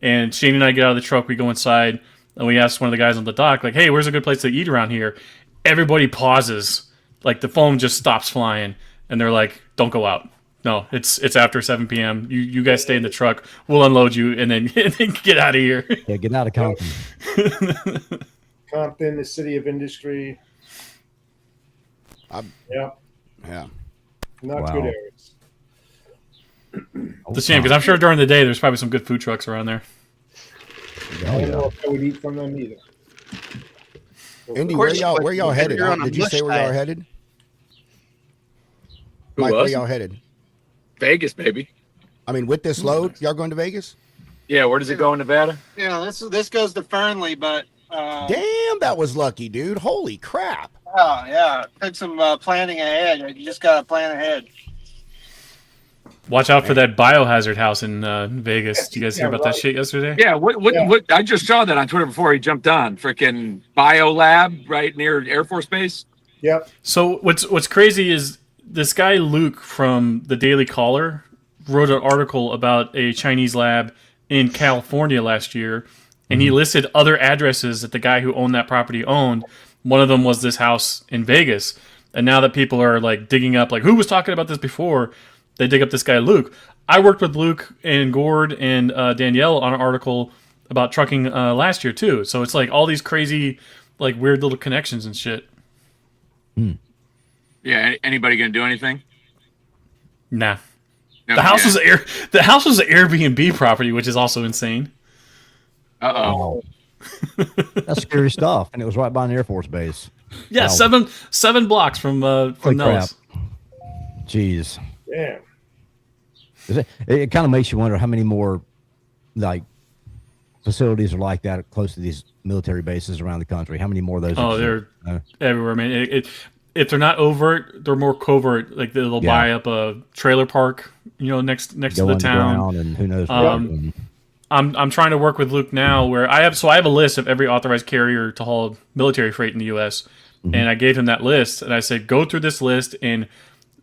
And Shane and I get out of the truck, we go inside, and we ask one of the guys on the dock, like, "Hey, where's a good place to eat around here?" Everybody pauses. Like the foam just stops flying, and they're like, "Don't go out. No, it's after 7 p.m. You guys stay in the truck. We'll unload you, and then get out of here." Yeah, get out of Compton. Compton, the city of industry. Yeah, Yeah. not Wow. good areas. It's a shame because I'm sure during the day there's probably some good food trucks around there. I don't know if I would eat from them either. Indy, Of where course, y'all but where y'all headed? you're on a Did you say mush where y'all diet. headed? Who, Mike, where us? y'all headed? Vegas, baby. I mean, with this load, y'all going to Vegas? Yeah, where does it go in Nevada? Yeah, this goes to Fernley, but Damn, that was lucky, dude. Holy crap. oh yeah, took some planning ahead. You just gotta plan ahead. Watch out for that biohazard house in Vegas. Did you guys hear about that shit yesterday? Yeah, what? I just saw that on Twitter before he jumped on. Freaking biolab right near Air Force Base. Yep. So what's crazy is this guy Luke from the Daily Caller wrote an article about a Chinese lab in California last year, and he listed other addresses that the guy who owned that property owned. One of them was this house in Vegas, and now that people are like digging up, like, who was talking about this before, they dig up this guy Luke. I worked with Luke and Gord and Danielle on an article about trucking last year too. So it's like all these crazy, like, weird little connections and shit. Yeah, anybody gonna do anything? Nah. No, The house yeah. the house was an Airbnb property, which is also insane. Uh-oh. That's scary stuff. And it was right by an Air Force base. Yeah, Wow. seven blocks from Holy Nellis. crap. Jeez. Damn. It kind of makes you wonder how many more like facilities are like that close to these military bases around the country. How many more of those? Oh, exist? they're everywhere, man. If they're not overt, they're more covert. Like they'll Yeah. buy up a trailer park, next to go the town. underground and who knows what. Um, I'm trying to work with Luke now, where I have a list of every authorized carrier to haul military freight in the U.S. And I gave him that list, and I said, go through this list and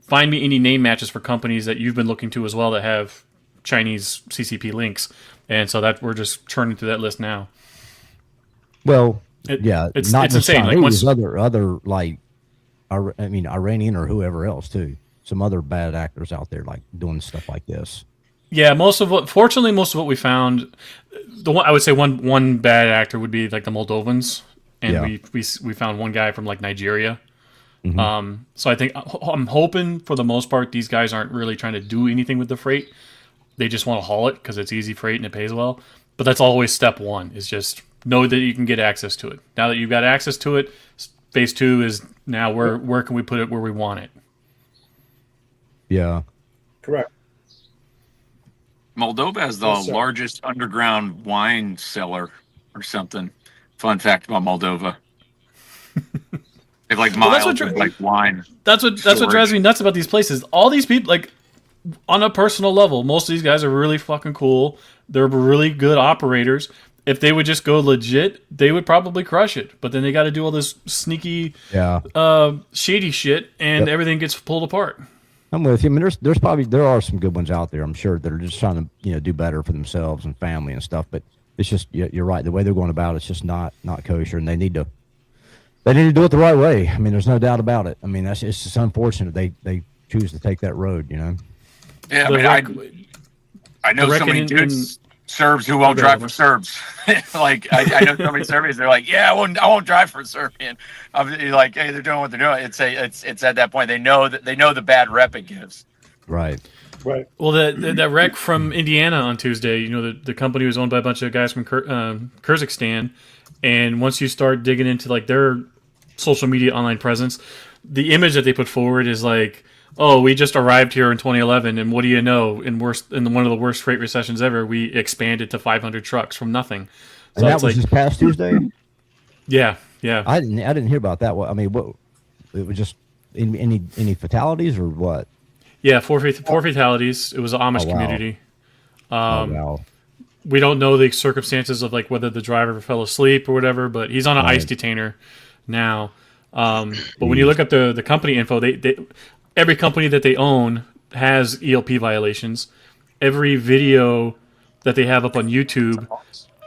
find me any name matches for companies that you've been looking to as well that have Chinese CCP links. And so that we're just churning through that list now. Well, It- yeah, it's- not it's just insane. Like, Chinese, once- other like, Iranian or whoever else too. Some other bad actors out there like doing stuff like this. Yeah, fortunately, most of what we found, I would say one bad actor would be like the Moldovans, and Yeah. we found one guy from like Nigeria. Mhm. So I think I'm hoping for the most part these guys aren't really trying to do anything with the freight. They just want to haul it because it's easy freight and it pays well. But that's always step one, is just know that you can get access to it. Now that you've got access to it, phase 2 is now where can we put it where we want it. Yeah. Correct. Moldova has the Yes, sir. largest underground wine cellar or something. Fun fact about Moldova. They have like Well, that's miles what of like wine. That's what drives me nuts about these places. All these people, like, on a personal level, most of these guys are really fucking cool. They're really good operators. If they would just go legit, they would probably crush it. But then they got to do all this sneaky, Yeah. shady shit, and Yep. everything gets pulled apart. I'm with you. I mean, there are some good ones out there. I'm sure that are just trying to do better for themselves and family and stuff. But it's just you're right. The way they're going about it's just not kosher, and they need to do it the right way. I mean, there's no doubt about it. I mean, it's just unfortunate they choose to take that road. Yeah, The I mean, rec- I know the so many reckon in- dudes, Serbs who won't Okay, drive well. for Serbs. Like I know so many Serbians. They're like, yeah, I won't drive for a Serbian. I'm like, hey, they're doing what they're doing. It's at that point they know the bad rep it gives. Right. Right. Well, that wreck from Indiana on Tuesday, you know, the company was owned by a bunch of guys from Kyrgyzstan, and once you start digging into like their social media online presence, the image that they put forward is like, oh, we just arrived here in 2011, and what do you know? In one of the worst freight recessions ever, we expanded to 500 trucks from nothing. So And that it's was like, this past Tuesday. yeah. I didn't hear about that. I mean, what? It was just any fatalities or what? Yeah, four fatalities. It was an Amish Oh, wow. community. Oh wow. We don't know the circumstances of like whether the driver fell asleep or whatever, but he's on an Right. ICE detainer now. But when you look at the company info, they every company that they own has ELP violations. Every video that they have up on YouTube,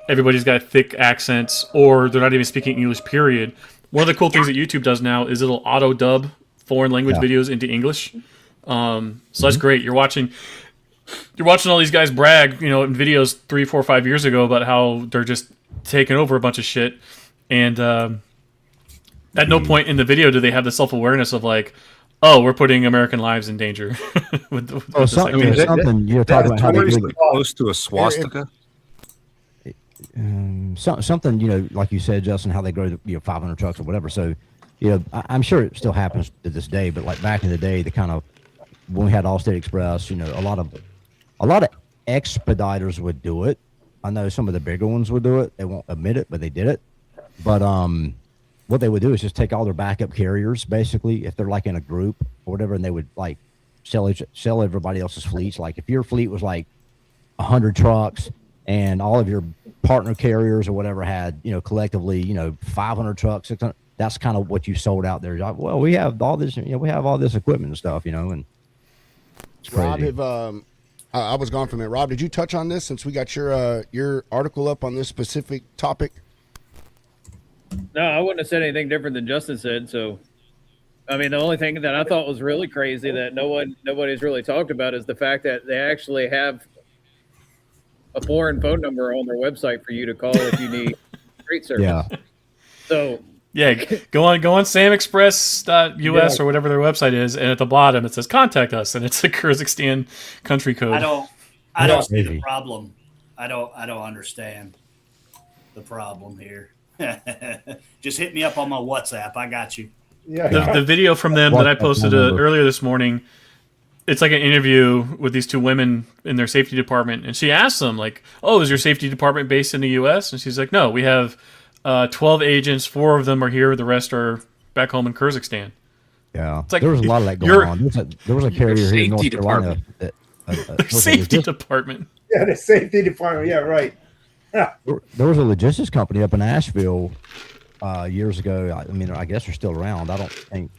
everybody's got thick accents or they're not even speaking English, period. One of the cool things that YouTube does now is it'll auto dub foreign language Yeah. videos into English. So that's great. You're watching all these guys brag, you know, in videos 3, 4, 5 years ago about how they're just taking over a bunch of shit. And at no point in the video do they have the self-awareness of like, oh, we're putting American lives in danger. with this activity. Something you're talking about how they Notoriously really, close to a swastika. something, you know, like you said, Justin, how they grow the 500 trucks or whatever. So, you know, I'm sure it still happens to this day, but like back in the day, the kind of when we had Allstate Express, you know, a lot of expediters would do it. I know some of the bigger ones would do it. They won't admit it, but they did it. But what they would do is just take all their backup carriers, basically, if they're like in a group or whatever, and they would like sell everybody else's fleets. Like if your fleet was like 100 trucks and all of your partner carriers or whatever had, you know, collectively, you know, 500 trucks, 600, that's kind of what you sold out there. Like, well, we have all this, you know, we have all this equipment and stuff, you know, and it's crazy. Rob, I was gone from it. Rob, did you touch on this since we got your article up on this specific topic? No, I wouldn't have said anything different than Justin said. So, I mean, the only thing that I thought was really crazy that nobody's really talked about is the fact that they actually have a foreign phone number on their website for you to call if you need freight service. Yeah. So Yeah, go on samexpress.us or whatever their website is, and at the bottom it says contact us, and it's a Kyrgyzstan country code. I don't see the Maybe. problem. I don't understand the problem here. Just hit me up on my WhatsApp. I got you. Yeah. The video from them that I posted earlier this morning, it's like an interview with these two women in their safety department, and she asks them like, "Oh, is your safety department based in the U.S.?" And she's like, "No, we have 12 agents. 4 of them are here. The rest are back home in Kyrgyzstan." Yeah. It's like, There was a lot of that going on. There was a carrier here in North safety Carolina. department. That, Safety department. Yeah, the safety department. Yeah, right. there was a logistics company up in Asheville years ago. I mean, I guess they're still around. I don't think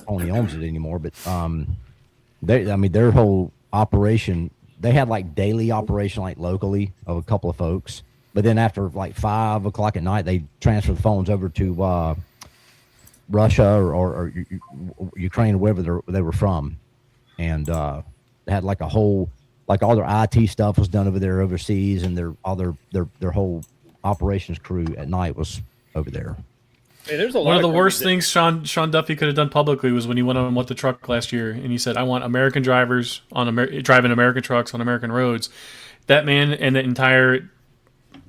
Tony owns it anymore, but their whole operation, they had like daily operation, like locally of a couple of folks. But then after like 5 o'clock at night, they transferred the phones over to Russia or Ukraine, or wherever they were from, and they had like a whole, like all their IT stuff was done over there overseas, and their whole operations crew at night was over there. hey, there's a lot One of the companies worst that- things Sean Duffy could have done publicly was when he went on What the Truck last year, and he said, "I want American drivers driving American trucks on American roads." That man and the entire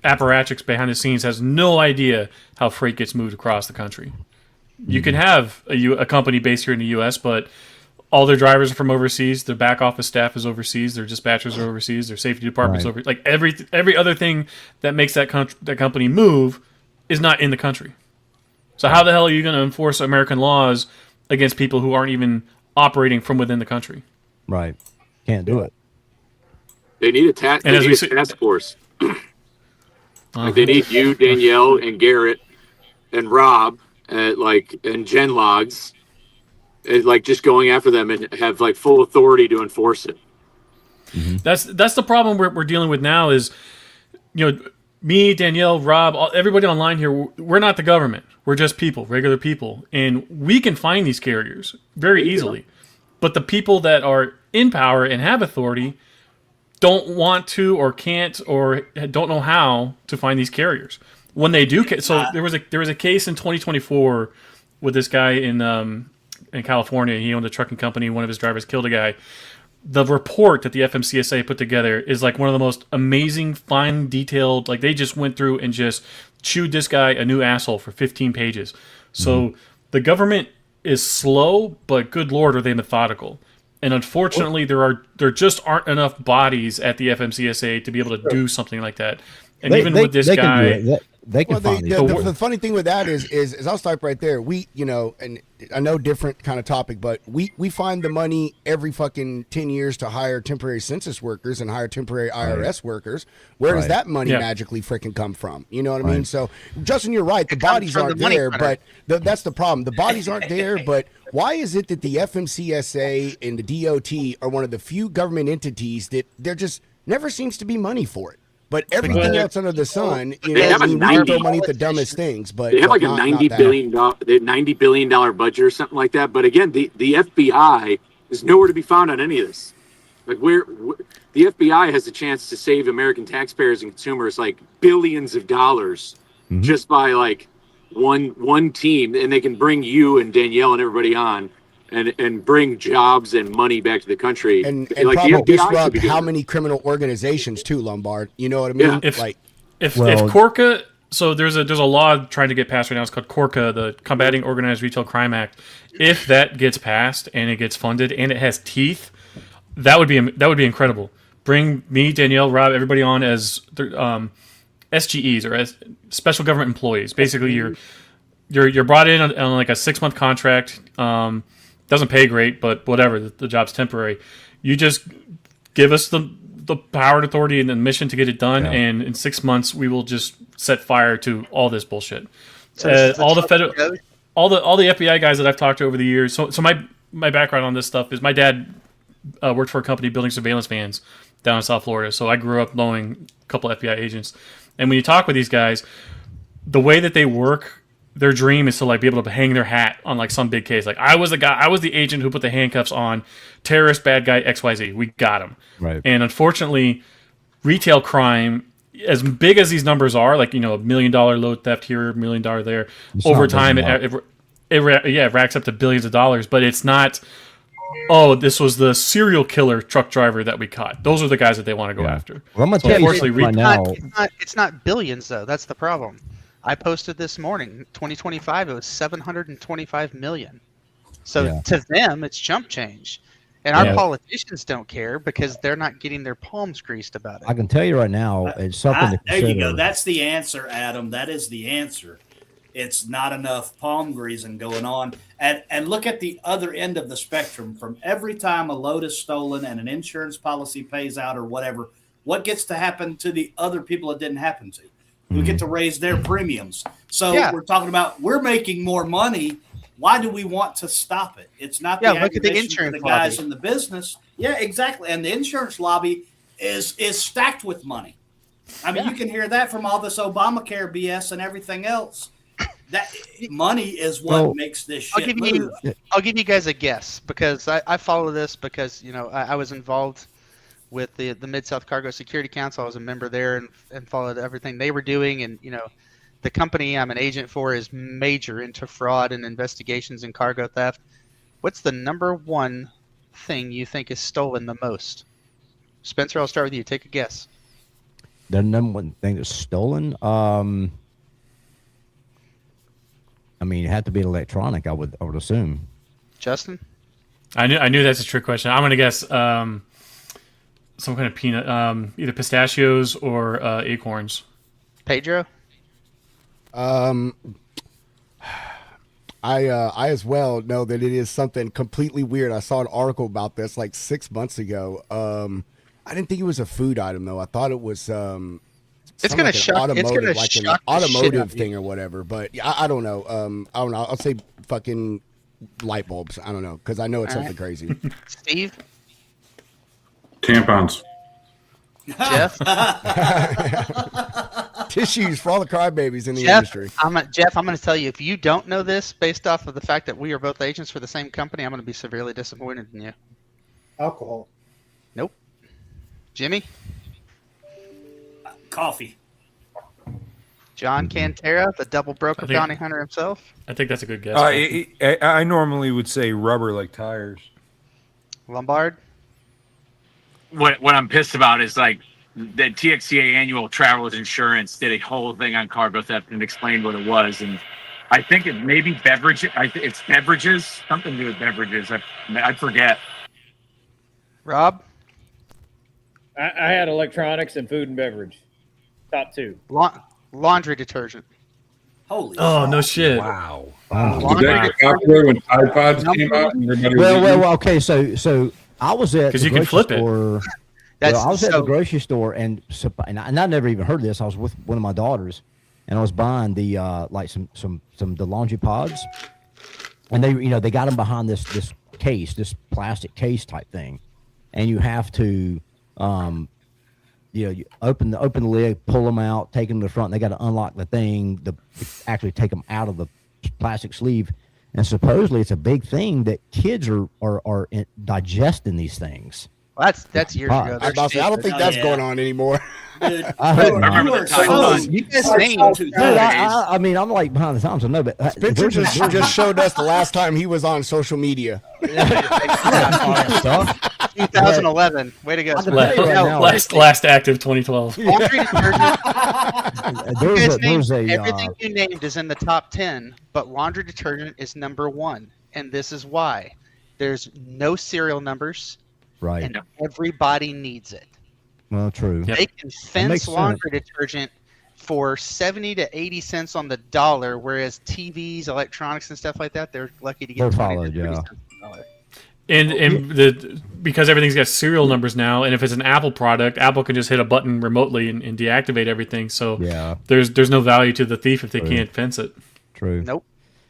apparatchiks behind the scenes has no idea how freight gets moved across the country. You can have a company based here in the U.S., but all their drivers are from overseas. Their back office staff is overseas. Their dispatchers are overseas. Their safety department's Right. like every other thing that makes that company move is not in the country. So how the hell are you going to enforce American laws against people who aren't even operating from within the country? Right. Can't do it. They need a task force. Like they need you, Danielle, and Garrett, and Rob, and Jen Logs, like just going after them and have like full authority to enforce it. That's the problem we're dealing with now is, you know, me, Danielle, Rob, everybody online here, we're not the government. We're just people, regular people. And we can find these carriers very easily. But the people that are in power and have authority don't want to or can't or don't know how to find these carriers. When they do, so there was a case in 2024 with this guy in California. He owned a trucking company. One of his drivers killed a guy. the report that the FMCSA put together is like one of the most amazing, fine, detailed. Like they just went through and just chewed this guy a new asshole for 15 pages. So the government is slow, but good lord, are they methodical? And unfortunately, there just aren't enough bodies at the FMCSA to be able to do something like that. And even with this guy, they can find these. The funny thing with that is I'll stop right there. We, and I know different kind of topic, but we find the money every fucking 10 years to hire temporary census workers and hire temporary IRS workers. Where does that money magically freaking come from? You know what I mean? So, Justin, you're right. The bodies aren't there, but that's the problem. The bodies aren't there, but why is it that the FMCSA and the DOT are one of the few government entities that there just never seems to be money for it? But everything else under the sun, we throw money at the dumbest things. But they have like a $90 billion budget or something like that. But again, the FBI is nowhere to be found on any of this. Like the FBI has a chance to save American taxpayers and consumers like billions of dollars just by like one team, and they can bring you and Danielle and everybody on. And bring jobs and money back to the country, and like probably disrupt how many criminal organizations too, Lombard. You know what I mean? Yeah. If Corca, so there's a law trying to get passed right now. It's called Corca, the Combating Organized Retail Crime Act. If that gets passed and it gets funded and it has teeth, that would be incredible. Bring me, Danielle, Rob, everybody on as SGEs or as special government employees. Basically, you're brought in on like a 6-month contract. Doesn't pay great, but whatever. The job's temporary. You just give us the power and authority and the mission to get it done, and in 6 months we will just set fire to all this bullshit. So all the FBI guys that I've talked to over the years. So my background on this stuff is my dad worked for a company building surveillance vans down in South Florida. So I grew up knowing a couple FBI agents, and when you talk with these guys, the way that they work. Their dream is to like be able to hang their hat on like some big case. Like I was the agent who put the handcuffs on terrorist bad guy XYZ. We got him. Right. And unfortunately, retail crime, as big as these numbers are, like $1 million load theft here, $1 million there, over time it racks up to billions of dollars. But it's not. Oh, this was the serial killer truck driver that we caught. Those are the guys that they want to go after. Well, I'm gonna tell you right now. It's not billions though. That's the problem. I posted this morning, 2025, it was 725 million. So to them, it's chump change. And our politicians don't care because they're not getting their palms greased about it. I can tell you right now, it's something to consider. There you go. That's the answer, Adam. That is the answer. It's not enough palm greasing going on. And look at the other end of the spectrum. From every time a load is stolen and an insurance policy pays out or whatever, what gets to happen to the other people it didn't happen to? We get to raise their premiums. So we're talking about we're making more money. Why do we want to stop it? It's not the look at the insurance for the guys in the business. Yeah, exactly. And the insurance lobby is stacked with money. I mean, you can hear that from all this Obamacare BS and everything else. That money is what makes this shit move. I'll give you guys a guess because I follow this because I was involved with the Mid-South Cargo Security Council. I was a member there and followed everything they were doing. And, the company I'm an agent for is major into fraud and investigations in cargo theft. What's the number one thing you think is stolen the most? Spencer, I'll start with you. Take a guess. The number one thing that's stolen? I mean, it had to be electronic, I would assume. Justin? I knew that's a trick question. I'm going to guess some kind of peanut, either pistachios or acorns. Pedro? I as well know that it is something completely weird. I saw an article about this like 6 months ago. I didn't think it was a food item though. I thought it was it's gonna shock. It's gonna like shock an automotive thing or whatever. But I don't know. I don't know. I'll say fucking light bulbs. I don't know because I know it's something crazy. Steve? Tampons. Jeff? Tissues for all the crybabies in the industry. Jeff, I'm going to tell you, if you don't know this based off of the fact that we are both agents for the same company, I'm going to be severely disappointed in you. Alcohol. Nope. Jimmy? Coffee. John Cantera, the double broker bounty hunter himself? I think that's a good guess. I normally would say rubber like tires. Lombard? what I'm pissed about is like the TXCA annual travel insurance did a whole thing on cargo theft and explained what it was, and I think it may be beverage. It's beverages, something to do with beverages. I forget. Rob, I had electronics and food and beverage, top two. laundry detergent. Holy Oh, shit. no shit. Wow. Was that after when Tide Pods came out and everybody was eating? Well, okay. So I was at 'Cause the you can grocery flip it. store. That's I was at the so- grocery store, and I never even heard this. I was with one of my daughters, and I was buying the like some the laundry pods, and they got them behind this case, this plastic case type thing, and you have to you open the lid, pull them out, take them to the front. And they got to unlock the thing, actually take them out of the plastic sleeve. And supposedly it's a big thing that kids are digesting these things. Well, that's years ago. I don't think that's going on anymore. Dude, I hope not. remember the time was- You guys named Dude, I mean, I'm like behind the times. I know, but Spencer just showed us the last time he was on social media. 2011. Way to go. I can tell you right now, Last active 2012. Laundry detergent. You guys named there's a everything you named is in the top 10, but laundry detergent is number 1, and this is why. There's no serial numbers, right. and everybody needs it. Well, true. Yep. They can makes fence sense. laundry detergent for 70 to 80 cents on the dollar, whereas TVs, electronics, and stuff like that, they're lucky to get They're 20 followed, to 30 yeah. cents on the dollar. And because everything's got serial numbers now, and if it's an Apple product, Apple can just hit a button remotely and deactivate everything. So Yeah, there's no value to the thief if they True. can't fence it. true. Nope.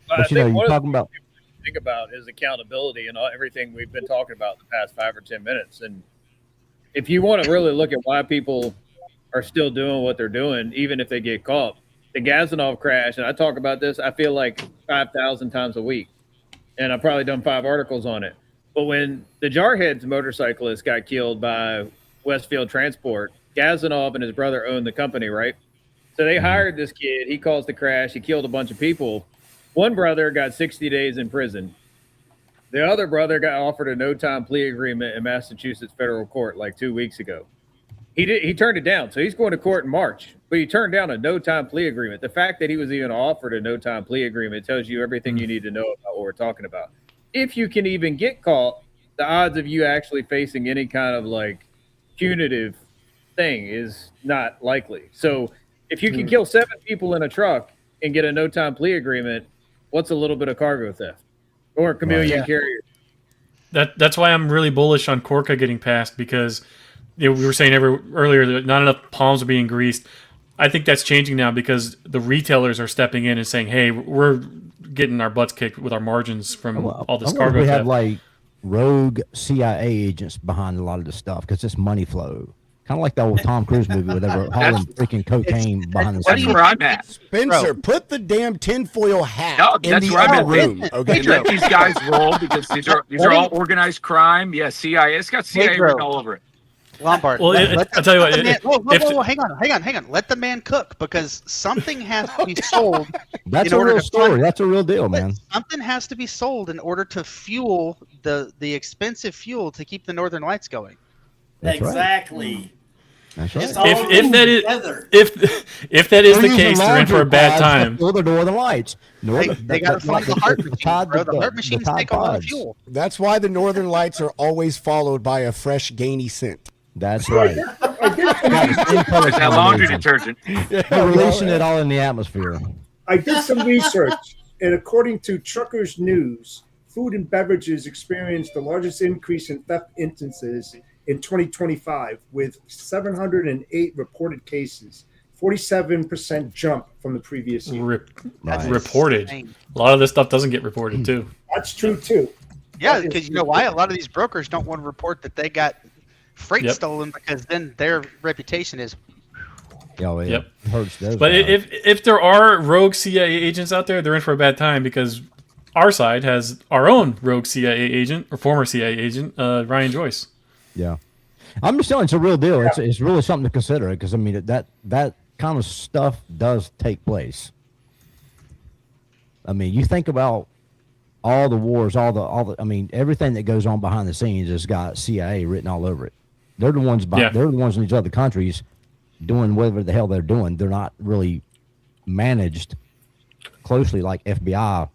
But But I think you're one of the talking about. things to think about is accountability and everything we've been talking about the past 5 or 10 minutes. And if you want to really look at why people are still doing what they're doing, even if they get caught, the Gazanov crash, and I talk about this, I feel like 5,000 times a week, and I've probably done 5 articles on it. But when the Jarheads motorcyclist got killed by Westfield Transport, Gazanov and his brother owned the company, right? So they hired this kid. He caused the crash. He killed a bunch of people. One brother got 60 days in prison. The other brother got offered a no-time plea agreement in Massachusetts federal court like 2 weeks ago. He turned it down. So he's going to court in March, but he turned down a no-time plea agreement. The fact that he was even offered a no-time plea agreement tells you everything you need to know about what we're talking about. If you can even get caught, the odds of you actually facing any kind of like punitive thing is not likely. So if you can kill 7 people in a truck and get a no-time plea agreement, what's a little bit of cargo theft or chameleon carrier? That's why I'm really bullish on Corca getting passed, because we were saying earlier that not enough palms are being greased. I think that's changing now because the retailers are stepping in and saying, "Hey, we're getting our butts kicked with our margins from all this cargo We theft." have like rogue CIA agents behind a lot of this stuff because it's money flow. Kind of like the old Tom Cruise movie where they were hauling freaking cocaine behind the That's scenes. where I'm at. Spencer, put the damn tinfoil hat No, in that's the where I'm other at. room. Okay, Let these guys roll because these are all organized crime. Yeah, CIA. It's got CIA Pedro. written all over it. Lombard. Well, I'll tell you what. the man, whoa, if- hang on. Let the man cook, because something has to be sold. That's in a order real to story. fund- That's a real deal, man. Something has to be sold in order to fuel the expensive fuel to keep the Northern Lights going. That's right. Exactly. That's It's right. all if that is together. if that is the They're case, using they're in for a laundry bad pads time. to fuel the Northern Lights. They got to fund the heart machines, bro. The heart machines Tide take a lot of Pods. fuel. That's why the Northern Lights are always followed by a fresh, gainy scent. That's right. It's that laundry detergent. They're releasing it all in the atmosphere. I did some research, and according to Truckers News, food and beverages experienced the largest increase in theft instances in 2025, with 708 reported cases, 47% jump from the previous year. That's Reported. insane. A lot of this stuff doesn't get reported too. That's true too. Yeah, because you know why? A lot of these brokers don't want to report that they got freight Yep. stolen, because then their reputation is. Yeah, it Yep. hurts those But guys. if there are rogue CIA agents out there, they're in for a bad time, because our side has our own rogue CIA agent or former CIA agent, Ryan Joyce. Yeah, I'm just telling you, it's a real deal. It's really something to consider, because I mean that kind of stuff does take place. I mean, you think about all the wars, all the I mean, everything that goes on behind the scenes has got CIA written all over it. They're the ones. Yeah. They're the ones in these other countries doing whatever the hell they're doing. They're not really managed closely like FBI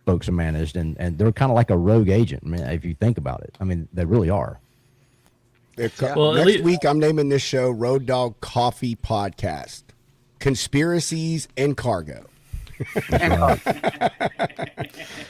folks are managed, and they're kind of like a rogue agent. I mean, if you think about it, I mean, they really are. Well, Next week, I'm naming this show Road Dog Coffee Podcast. Conspiracies and Cargo.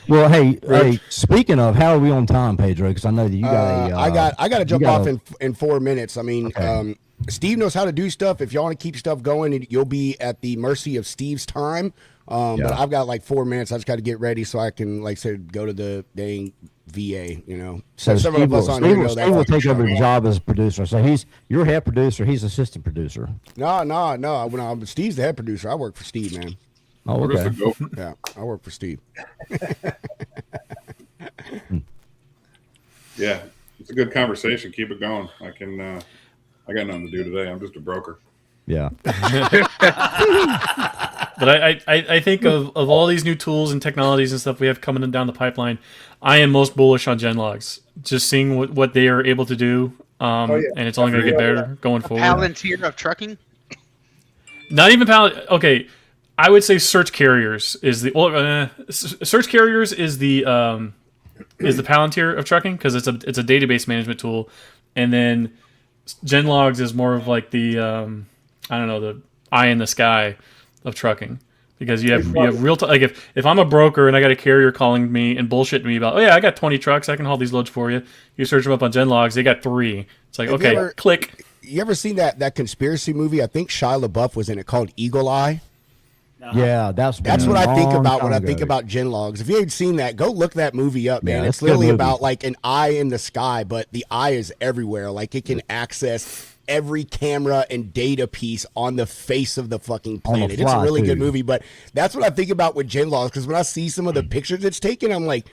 Well, hey, speaking of, how are we on time, Pedro? Because I know that you got I got to jump off in 4 minutes. I mean, Okay. Steve knows how to do stuff. If you want to keep stuff going, you'll be at the mercy of Steve's time. But I've got like 4 minutes. I just got to get ready so I can, like I said, go to the dang VA. You know, So some Steve of us will, on Steve here will, know that. Steve will fucking take over the struggle. job as producer. So you're head producer. He's assistant producer. No. When Steve's the head producer, I work for Steve, man. Oh, We're just okay. a gopher. Yeah, I work for Steve. Yeah, it's a good conversation. Keep it going. I got nothing to do today. I'm just a broker. Yeah. But I think of all these new tools and technologies and stuff we have coming down the pipeline, I am most bullish on Genlogs. Just seeing what they are able to do, and it's only going to get better going forward. Palantir of trucking. Not even Okay, I would say search carriers is the search carriers is the Palantir of trucking, because it's a database management tool, and then Genlogs is more of like the I don't know, the eye in the sky of trucking, because you have real time. Like if I'm a broker and I got a carrier calling me and bullshitting me about, oh yeah, I got 20 trucks, I can haul these loads for you. You search them up on Genlogs, they got 3. It's like, okay, click. You ever seen that conspiracy movie? I think Shia LaBeouf was in it, called Eagle Eye. Yeah, that's what I think about when I ago. think about Genlogs. If you ain't seen that, go look that movie up, man. Yeah, It's it's a good literally movie. about like an eye in the sky, but the eye is everywhere. Like it can access every camera and data piece on the face of the fucking On the planet. It's a fly, really too. good movie, but that's what I think about with Genlogs, because when I see some of the pictures it's taken, I'm like,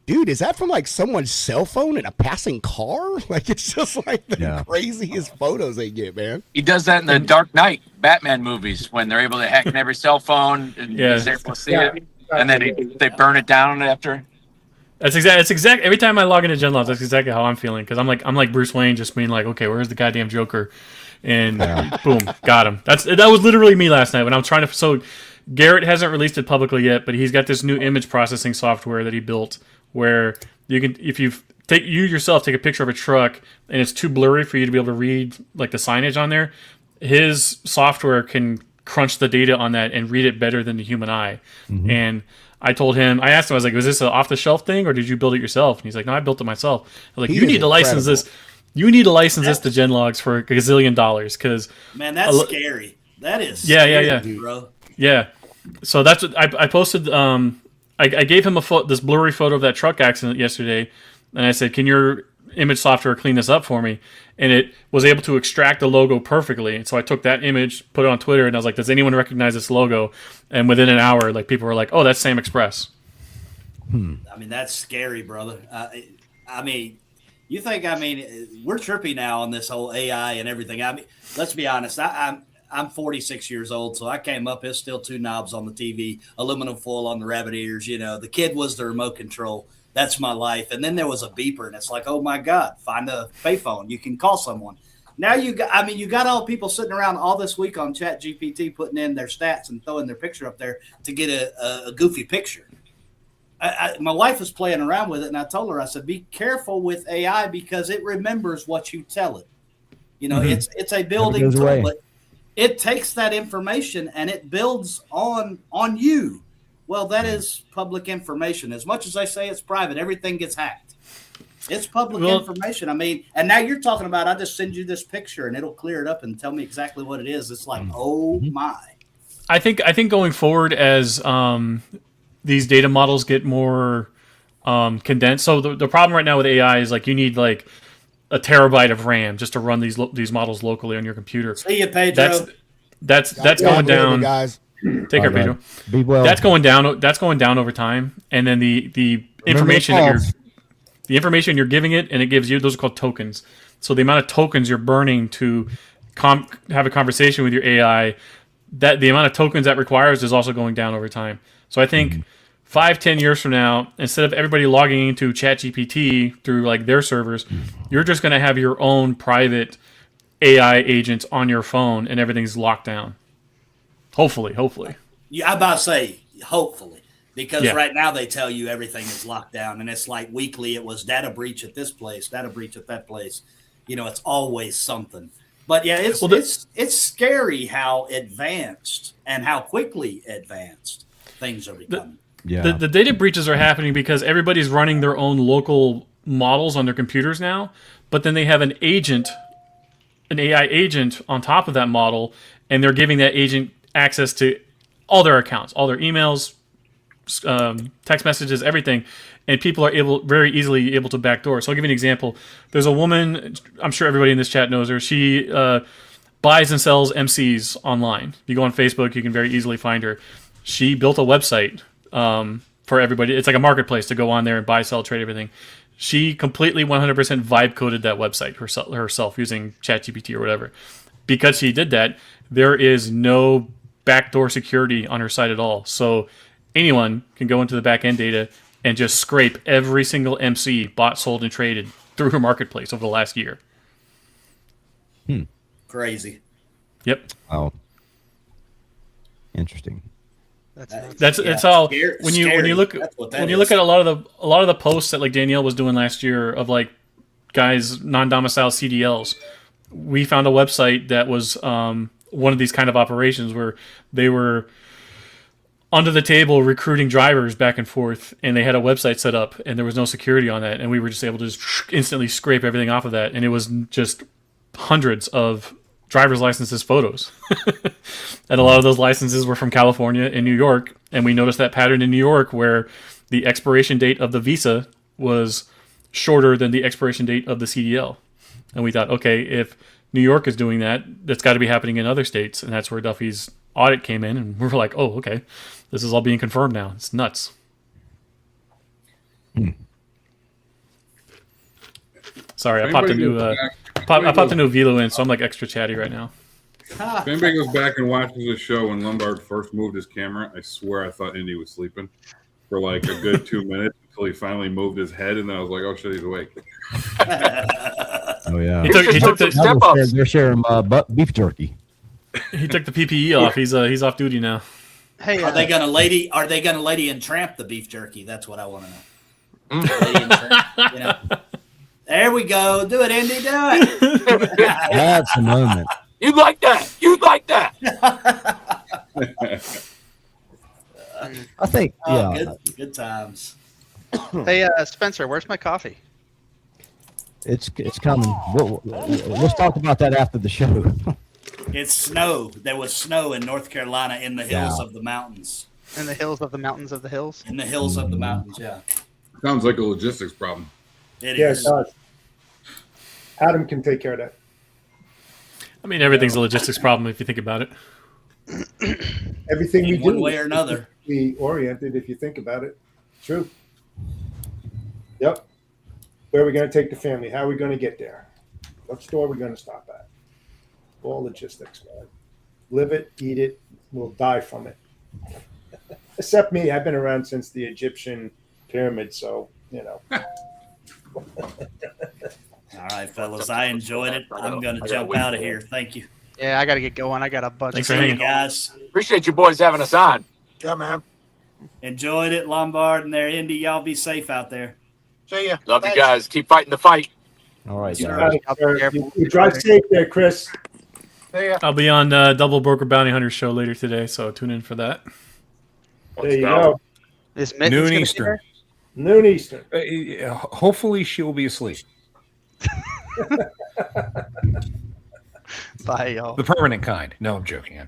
dude, is that from like someone's cell phone in a passing car? Like it's just like the craziest photos they get, man. He does that in the Dark Knight Batman movies when they're able to hack in every cell phone and he's able to see it, and then they burn it down after. That's exact. Every time I log into Genlogs, that's exactly how I'm feeling, because I'm like Bruce Wayne, just being like, okay, where's the goddamn Joker? And boom, got him. That was literally me last night when I'm trying to. So Garrett hasn't released it publicly yet, but he's got this new image processing software that he built, where you can, if you yourself take a picture of a truck and it's too blurry for you to be able to read like the signage on there, his software can crunch the data on that and read it better than the human eye. Mm-hmm. And I asked him, I was like, was this an off-the-shelf thing or did you build it yourself? And he's like, no, I built it myself. I was like, you need to license this. You need to license this to Genlogs for a gazillion dollars, because Man, that's scary. That is yeah, bro. Yeah. So that's what I posted. I gave him this blurry photo of that truck accident yesterday, and I said, can your image software clean this up for me? And it was able to extract the logo perfectly. And so I took that image, put it on Twitter, and I was like, does anyone recognize this logo? And within an hour, like, people were like, oh, that's Sam Express. I mean, that's scary, brother. I mean, you think, we're trippy now on this whole AI and everything. I mean, let's be honest. I'm 46 years old, so I came up, there's still 2 knobs on the TV, aluminum foil on the rabbit ears. You know, the kid was the remote control. That's my life. And then there was a beeper, and it's like, oh my God, find a payphone. You can call someone. Now you got all people sitting around all this week on Chat GPT putting in their stats and throwing their picture up there to get a goofy picture. My wife was playing around with it, and I told her, I said, be careful with AI because it remembers what you tell it. You know, it's a building tool, but it takes that information and it builds on you. Well, that is public information. As much as I say it's private, everything gets hacked. It's public information. I mean, and now you're talking about, I just send you this picture and it'll clear it up and tell me exactly what it is. It's like, oh my. I think going forward, as these data models get more condensed. So the problem right now with AI is like you need like a terabyte of RAM just to run these models locally on your computer. See you, Pedro. That's going down, guys. Take care, Pedro. Be well. That's going down. That's going down over time, and then the information that you're giving it, and it gives you, those are called tokens. So the amount of tokens you're burning to have a conversation with your AI, that the amount of tokens that requires is also going down over time. So I think 5-10 years from now, instead of everybody logging into ChatGPT through like their servers, you're just going to have your own private AI agent on your phone, and everything's locked down. Hopefully. Yeah, I'm about to say hopefully, because Yeah. right now they tell you everything is locked down, and it's like weekly. It was data breach at this place, data breach at that place. You know, it's always something. But yeah, it's scary how advanced and how quickly advanced things are becoming. The data breaches are happening because everybody's running their own local models on their computers now, but then they have an agent, an AI agent on top of that model, and they're giving that agent access to all their accounts, all their emails, text messages, everything, and people are very easily able to backdoor. So I'll give you an example. There's a woman, I'm sure everybody in this chat knows her. She buys and sells MCs online. If you go on Facebook, you can very easily find her. She built a website for everybody. It's like a marketplace to go on there and buy, sell, trade, everything. She completely 100% vibe coded that website herself using ChatGPT or whatever. Because she did that, there is no backdoor security on her site at all. So anyone can go into the back end data and just scrape every single MC bought, sold, and traded through her marketplace over the last year. Crazy. Yep. Oh, interesting. That's how when you look at a lot of the posts that like Danielle was doing last year of like guys non-domicile CDLs. We found a website that was one of these kind of operations where they were under the table recruiting drivers back and forth, and they had a website set up, and there was no security on that, and we were just able to just instantly scrape everything off of that, and it was just hundreds of driver's licenses photos. And a lot of those licenses were from California and New York, and we noticed that pattern in New York where the expiration date of the visa was shorter than the expiration date of the CDL. And we thought, okay, if New York is doing that, that's got to be happening in other states. And that's where Duffy's audit came in. And we were like, oh, okay, this is all being confirmed now. It's nuts. Sorry, I popped a new Velo in, so I'm like extra chatty right now. If anybody goes back and watches the show when Lombard first moved his camera, I swear I thought Indy was sleeping for like a good 2 minutes until he finally moved his head, and then I was like, oh shit, he's awake. Oh yeah, he took the they're sharing beef jerky. He took the PPE off. He's off duty now. Hey, are they gonna lady and tramp the beef jerky? That's what I want to know. Lady and tramp, you know? There we go. Do it, Indy. Do it. That's the moment. You'd like that. You'd like that. I think. Good times. Hey, Spencer, where's my coffee? It's coming. Let's talk about that after the show. It's snow. There was snow in North Carolina in the hills of the mountains. In the hills of the mountains of the hills? In the hills of the mountains, yeah. Sounds like a logistics problem. It is. Adam can take care of that. I mean, everything's a logistics problem if you think about it. Everything we do, one way or another, be oriented. If you think about it, true. Yep. Where are we going to take the family? How are we going to get there? What store are we going to stop at? All logistics, man. Live it, eat it. We'll die from it. Except me. I've been around since the Egyptian pyramid, so you know. All right, fellas. I enjoyed it. I'm going to jump out of here. Thank you. Yeah, I got to get going. I got a bunch Thanks of for hanging, guys. Appreciate you boys having us on. Yeah, man. Enjoyed it, Lombard and there, Indy. Y'all be safe out there. See ya. Love you guys. Keep fighting the fight. All right, Right, you drive safe there, Chris. See ya. I'll be on Double Broker Bounty Hunters show later today, so tune in for that. There you go. Is Noon Eastern. Noon Eastern. Hopefully she'll be asleep. Bye, y'all. The permanent kind. No, I'm joking.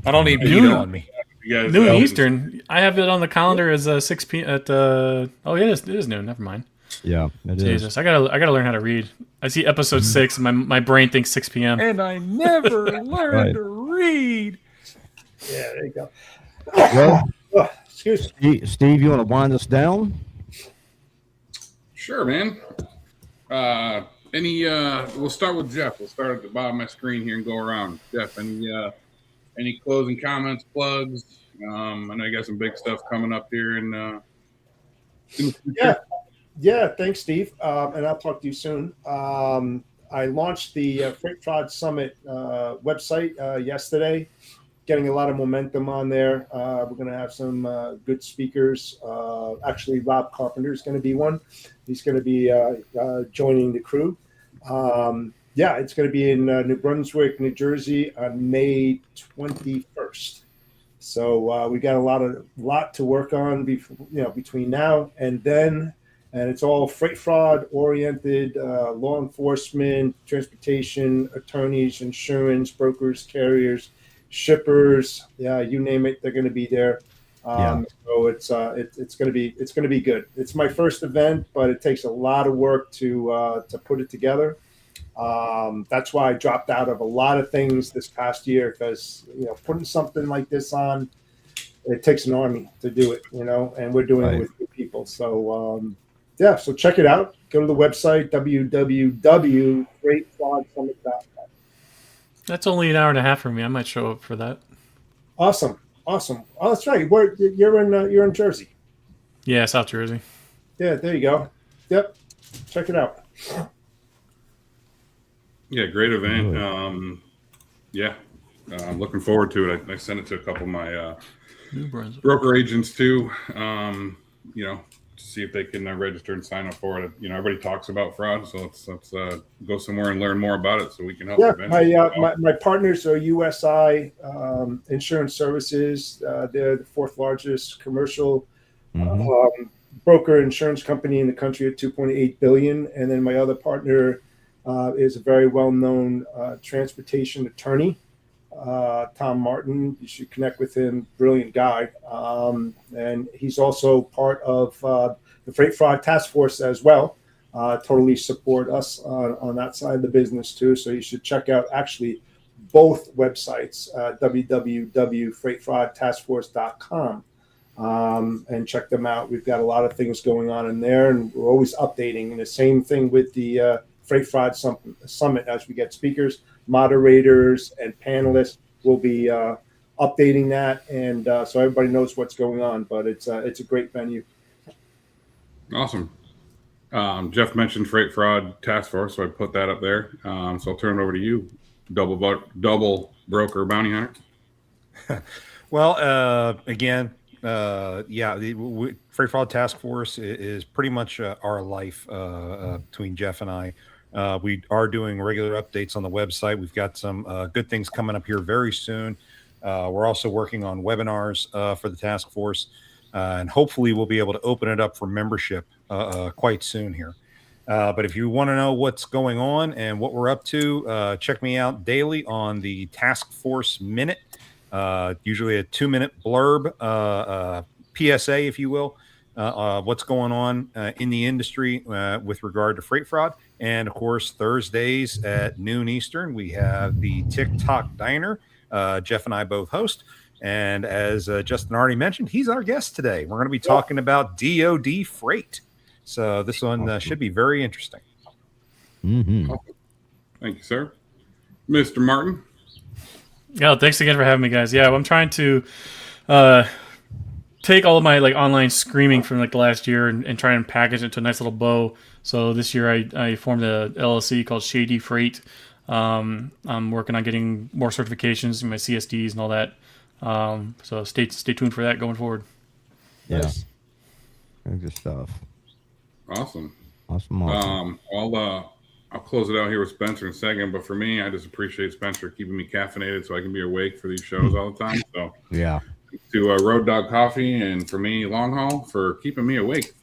I don't need Vito on me. Noon Eastern. I have it on the calendar as 6 p.m. at oh yeah, it is noon. Never mind. Yeah, it Jesus, I gotta learn how to read. I see episode 6, and my brain thinks 6 p.m. And I never learned to read. Yeah, there you go. Well, excuse me. Steve, you want to wind us down? Sure, man. We'll start with Jeff. We'll start at the bottom of my screen here and go around. Jeff, any closing comments, plugs, I know you got some big stuff coming up here in the Yeah. Yeah, thanks, Steve. And I'll talk to you soon. I launched the Freight Fraud Summit website yesterday, getting a lot of momentum on there. We're going to have some good speakers. Actually, Rob Carpenter is going to be one. He's going to be joining the crew. Yeah, it's going to be in New Brunswick, New Jersey on May 21st. So we got a lot to work on between now and then. And it's all freight fraud oriented, law enforcement, transportation, attorneys, insurance, brokers, carriers, shippers. Yeah, you name it, they're going to be there. So it's going to be good. It's my first event, but it takes a lot of work to put it together. That's why I dropped out of a lot of things this past year, because putting something like this on, it takes an army to do it, and we're doing it with good people. So yeah, so check it out. Go to the website, www.freightfraudsummit.com. That's only an hour and a half for me. I might show up for that. Awesome. Oh, that's right. You're in Jersey. Yeah, South Jersey. Yeah, there you go. Yep. Check it out. Yeah, great event. Yeah, I'm looking forward to it. I sent it to a couple of my broker agents too. To see if they can register and sign up for it. Everybody talks about fraud, so let's go somewhere and learn more about it so we can help. Yeah, my partners are USI Insurance Services. They're the fourth largest commercial broker insurance company in the country at $2.8 billion. And then my other partner is a very well-known transportation attorney, Tom Martin. You should connect with him. Brilliant guy. And he's also part of the Freight Fraud Task Force as well. Totally support us on that side of the business too. So you should check out actually both websites, www.freightfraudtaskforce.com, and check them out. We've got a lot of things going on in there, and we're always updating. And the same thing with the Freight Fraud Summit. As we get speakers, moderators, and panelists, we'll be updating that, and so everybody knows what's going on. But it's a great venue. Awesome. Jeff mentioned Freight Fraud Task Force, so I put that up there. So I'll turn it over to you, double broker bounty hunter. Well, again, Freight Fraud Task Force is pretty much our life between Jeff and I. We are doing regular updates on the website. We've got some good things coming up here very soon. We're also working on webinars for the task force, and hopefully we'll be able to open it up for membership quite soon here. But if you want to know what's going on and what we're up to, check me out daily on the Task Force Minute, usually a 2-minute blurb, PSA, if you will, what's going on in the industry with regard to freight fraud. And of course, Thursdays at noon Eastern, we have the TikTok Diner. Jeff and I both host. And as Justin already mentioned, he's our guest today. We're going to be talking about DoD freight. So this one should be very interesting. Mm-hmm. Thank you, sir. Mr. Martin. Yeah, thanks again for having me, guys. Yeah, I'm trying to take all of my online screaming from the last year and try and package it into a nice little bow. So this year I formed a LLC called Shady Freight. I'm working on getting more certifications in my CSDs and all that. So stay tuned for that going forward. Yeah. Good stuff. Awesome. I'll close it out here with Spencer in a second, but for me, I just appreciate Spencer keeping me caffeinated so I can be awake for these shows all the time. So yeah. To Road Dog Coffee, and for me, Long Haul, for keeping me awake.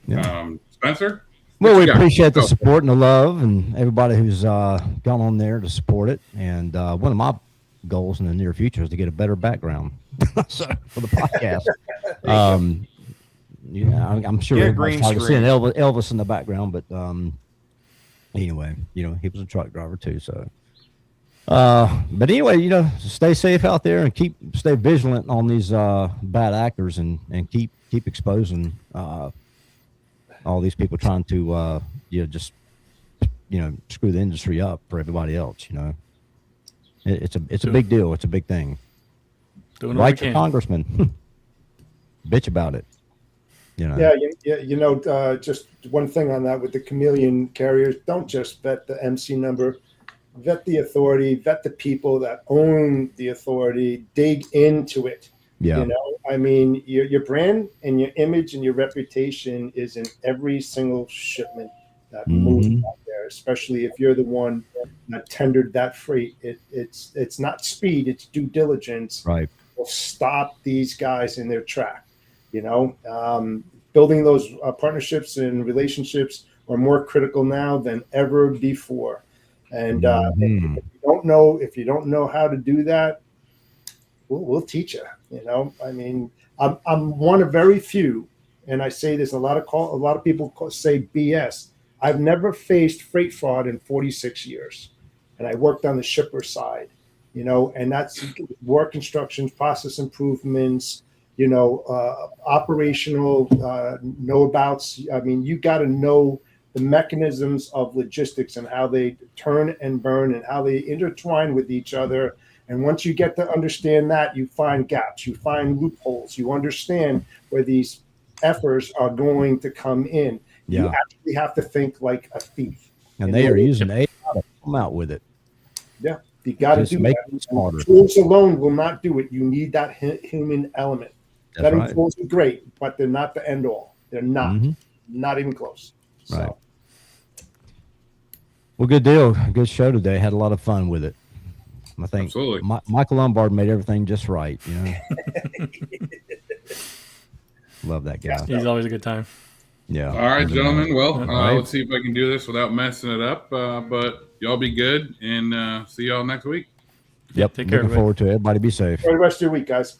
Yeah. Spencer? Well, we appreciate the support and the love and everybody who's gone on there to support it. And one of my goals in the near future is to get a better background for the podcast. I'm sure everybody's probably seeing Elvis in the background, but anyway, he was a truck driver too. So, but anyway, stay safe out there and stay vigilant on these bad actors and keep exposing all these people trying to screw the industry up for everybody else. It's a big deal. It's a big thing. Doing what Write we your can. congressman. Bitch about it. You know. Yeah, just one thing on that with the chameleon carriers, don't just vet the MC number, vet the authority, vet the people that own the authority, dig into it. Yeah. You know, I mean, your brand and your image and your reputation is in every single shipment that moves out there, especially if you're the one that tendered that freight. It's not speed, it's due diligence. Right. Will stop these guys in their track. You know, building those partnerships and relationships are more critical now than ever before. And if you don't know how to do that, we'll teach you. You know, I mean, I'm one of very few, and I say this a lot of people say BS. I've never faced freight fraud in 46 years, and I worked on the shipper side. You know, and that's work instructions, process improvements. You know, operational know-abouts. I mean, you got to know the mechanisms of logistics and how they turn and burn and how they intertwine with each other. And once you get to understand that, you find gaps, you find loopholes, you understand where these efforts are going to come in. Yeah. You actually have to think like a thief. And they are using AI to come out with it. Yeah, you got to Just do make that. it smarter. Tools alone will not do it. You need that human element. That's Vetting right. tools are great, but they're not the end all. They're not, not even close. So. Right. Well, good deal. Good show today. Had a lot of fun with it. I think Michael Lombard made everything just right. You know, love that guy. He's always a good time. Yeah. All right, gentlemen. Well, right. let's see if I can do this without messing it up. But y'all be good, and see y'all next week. Yep. Take care. Looking forward to it. Everybody be safe. Enjoy the rest of your week, guys.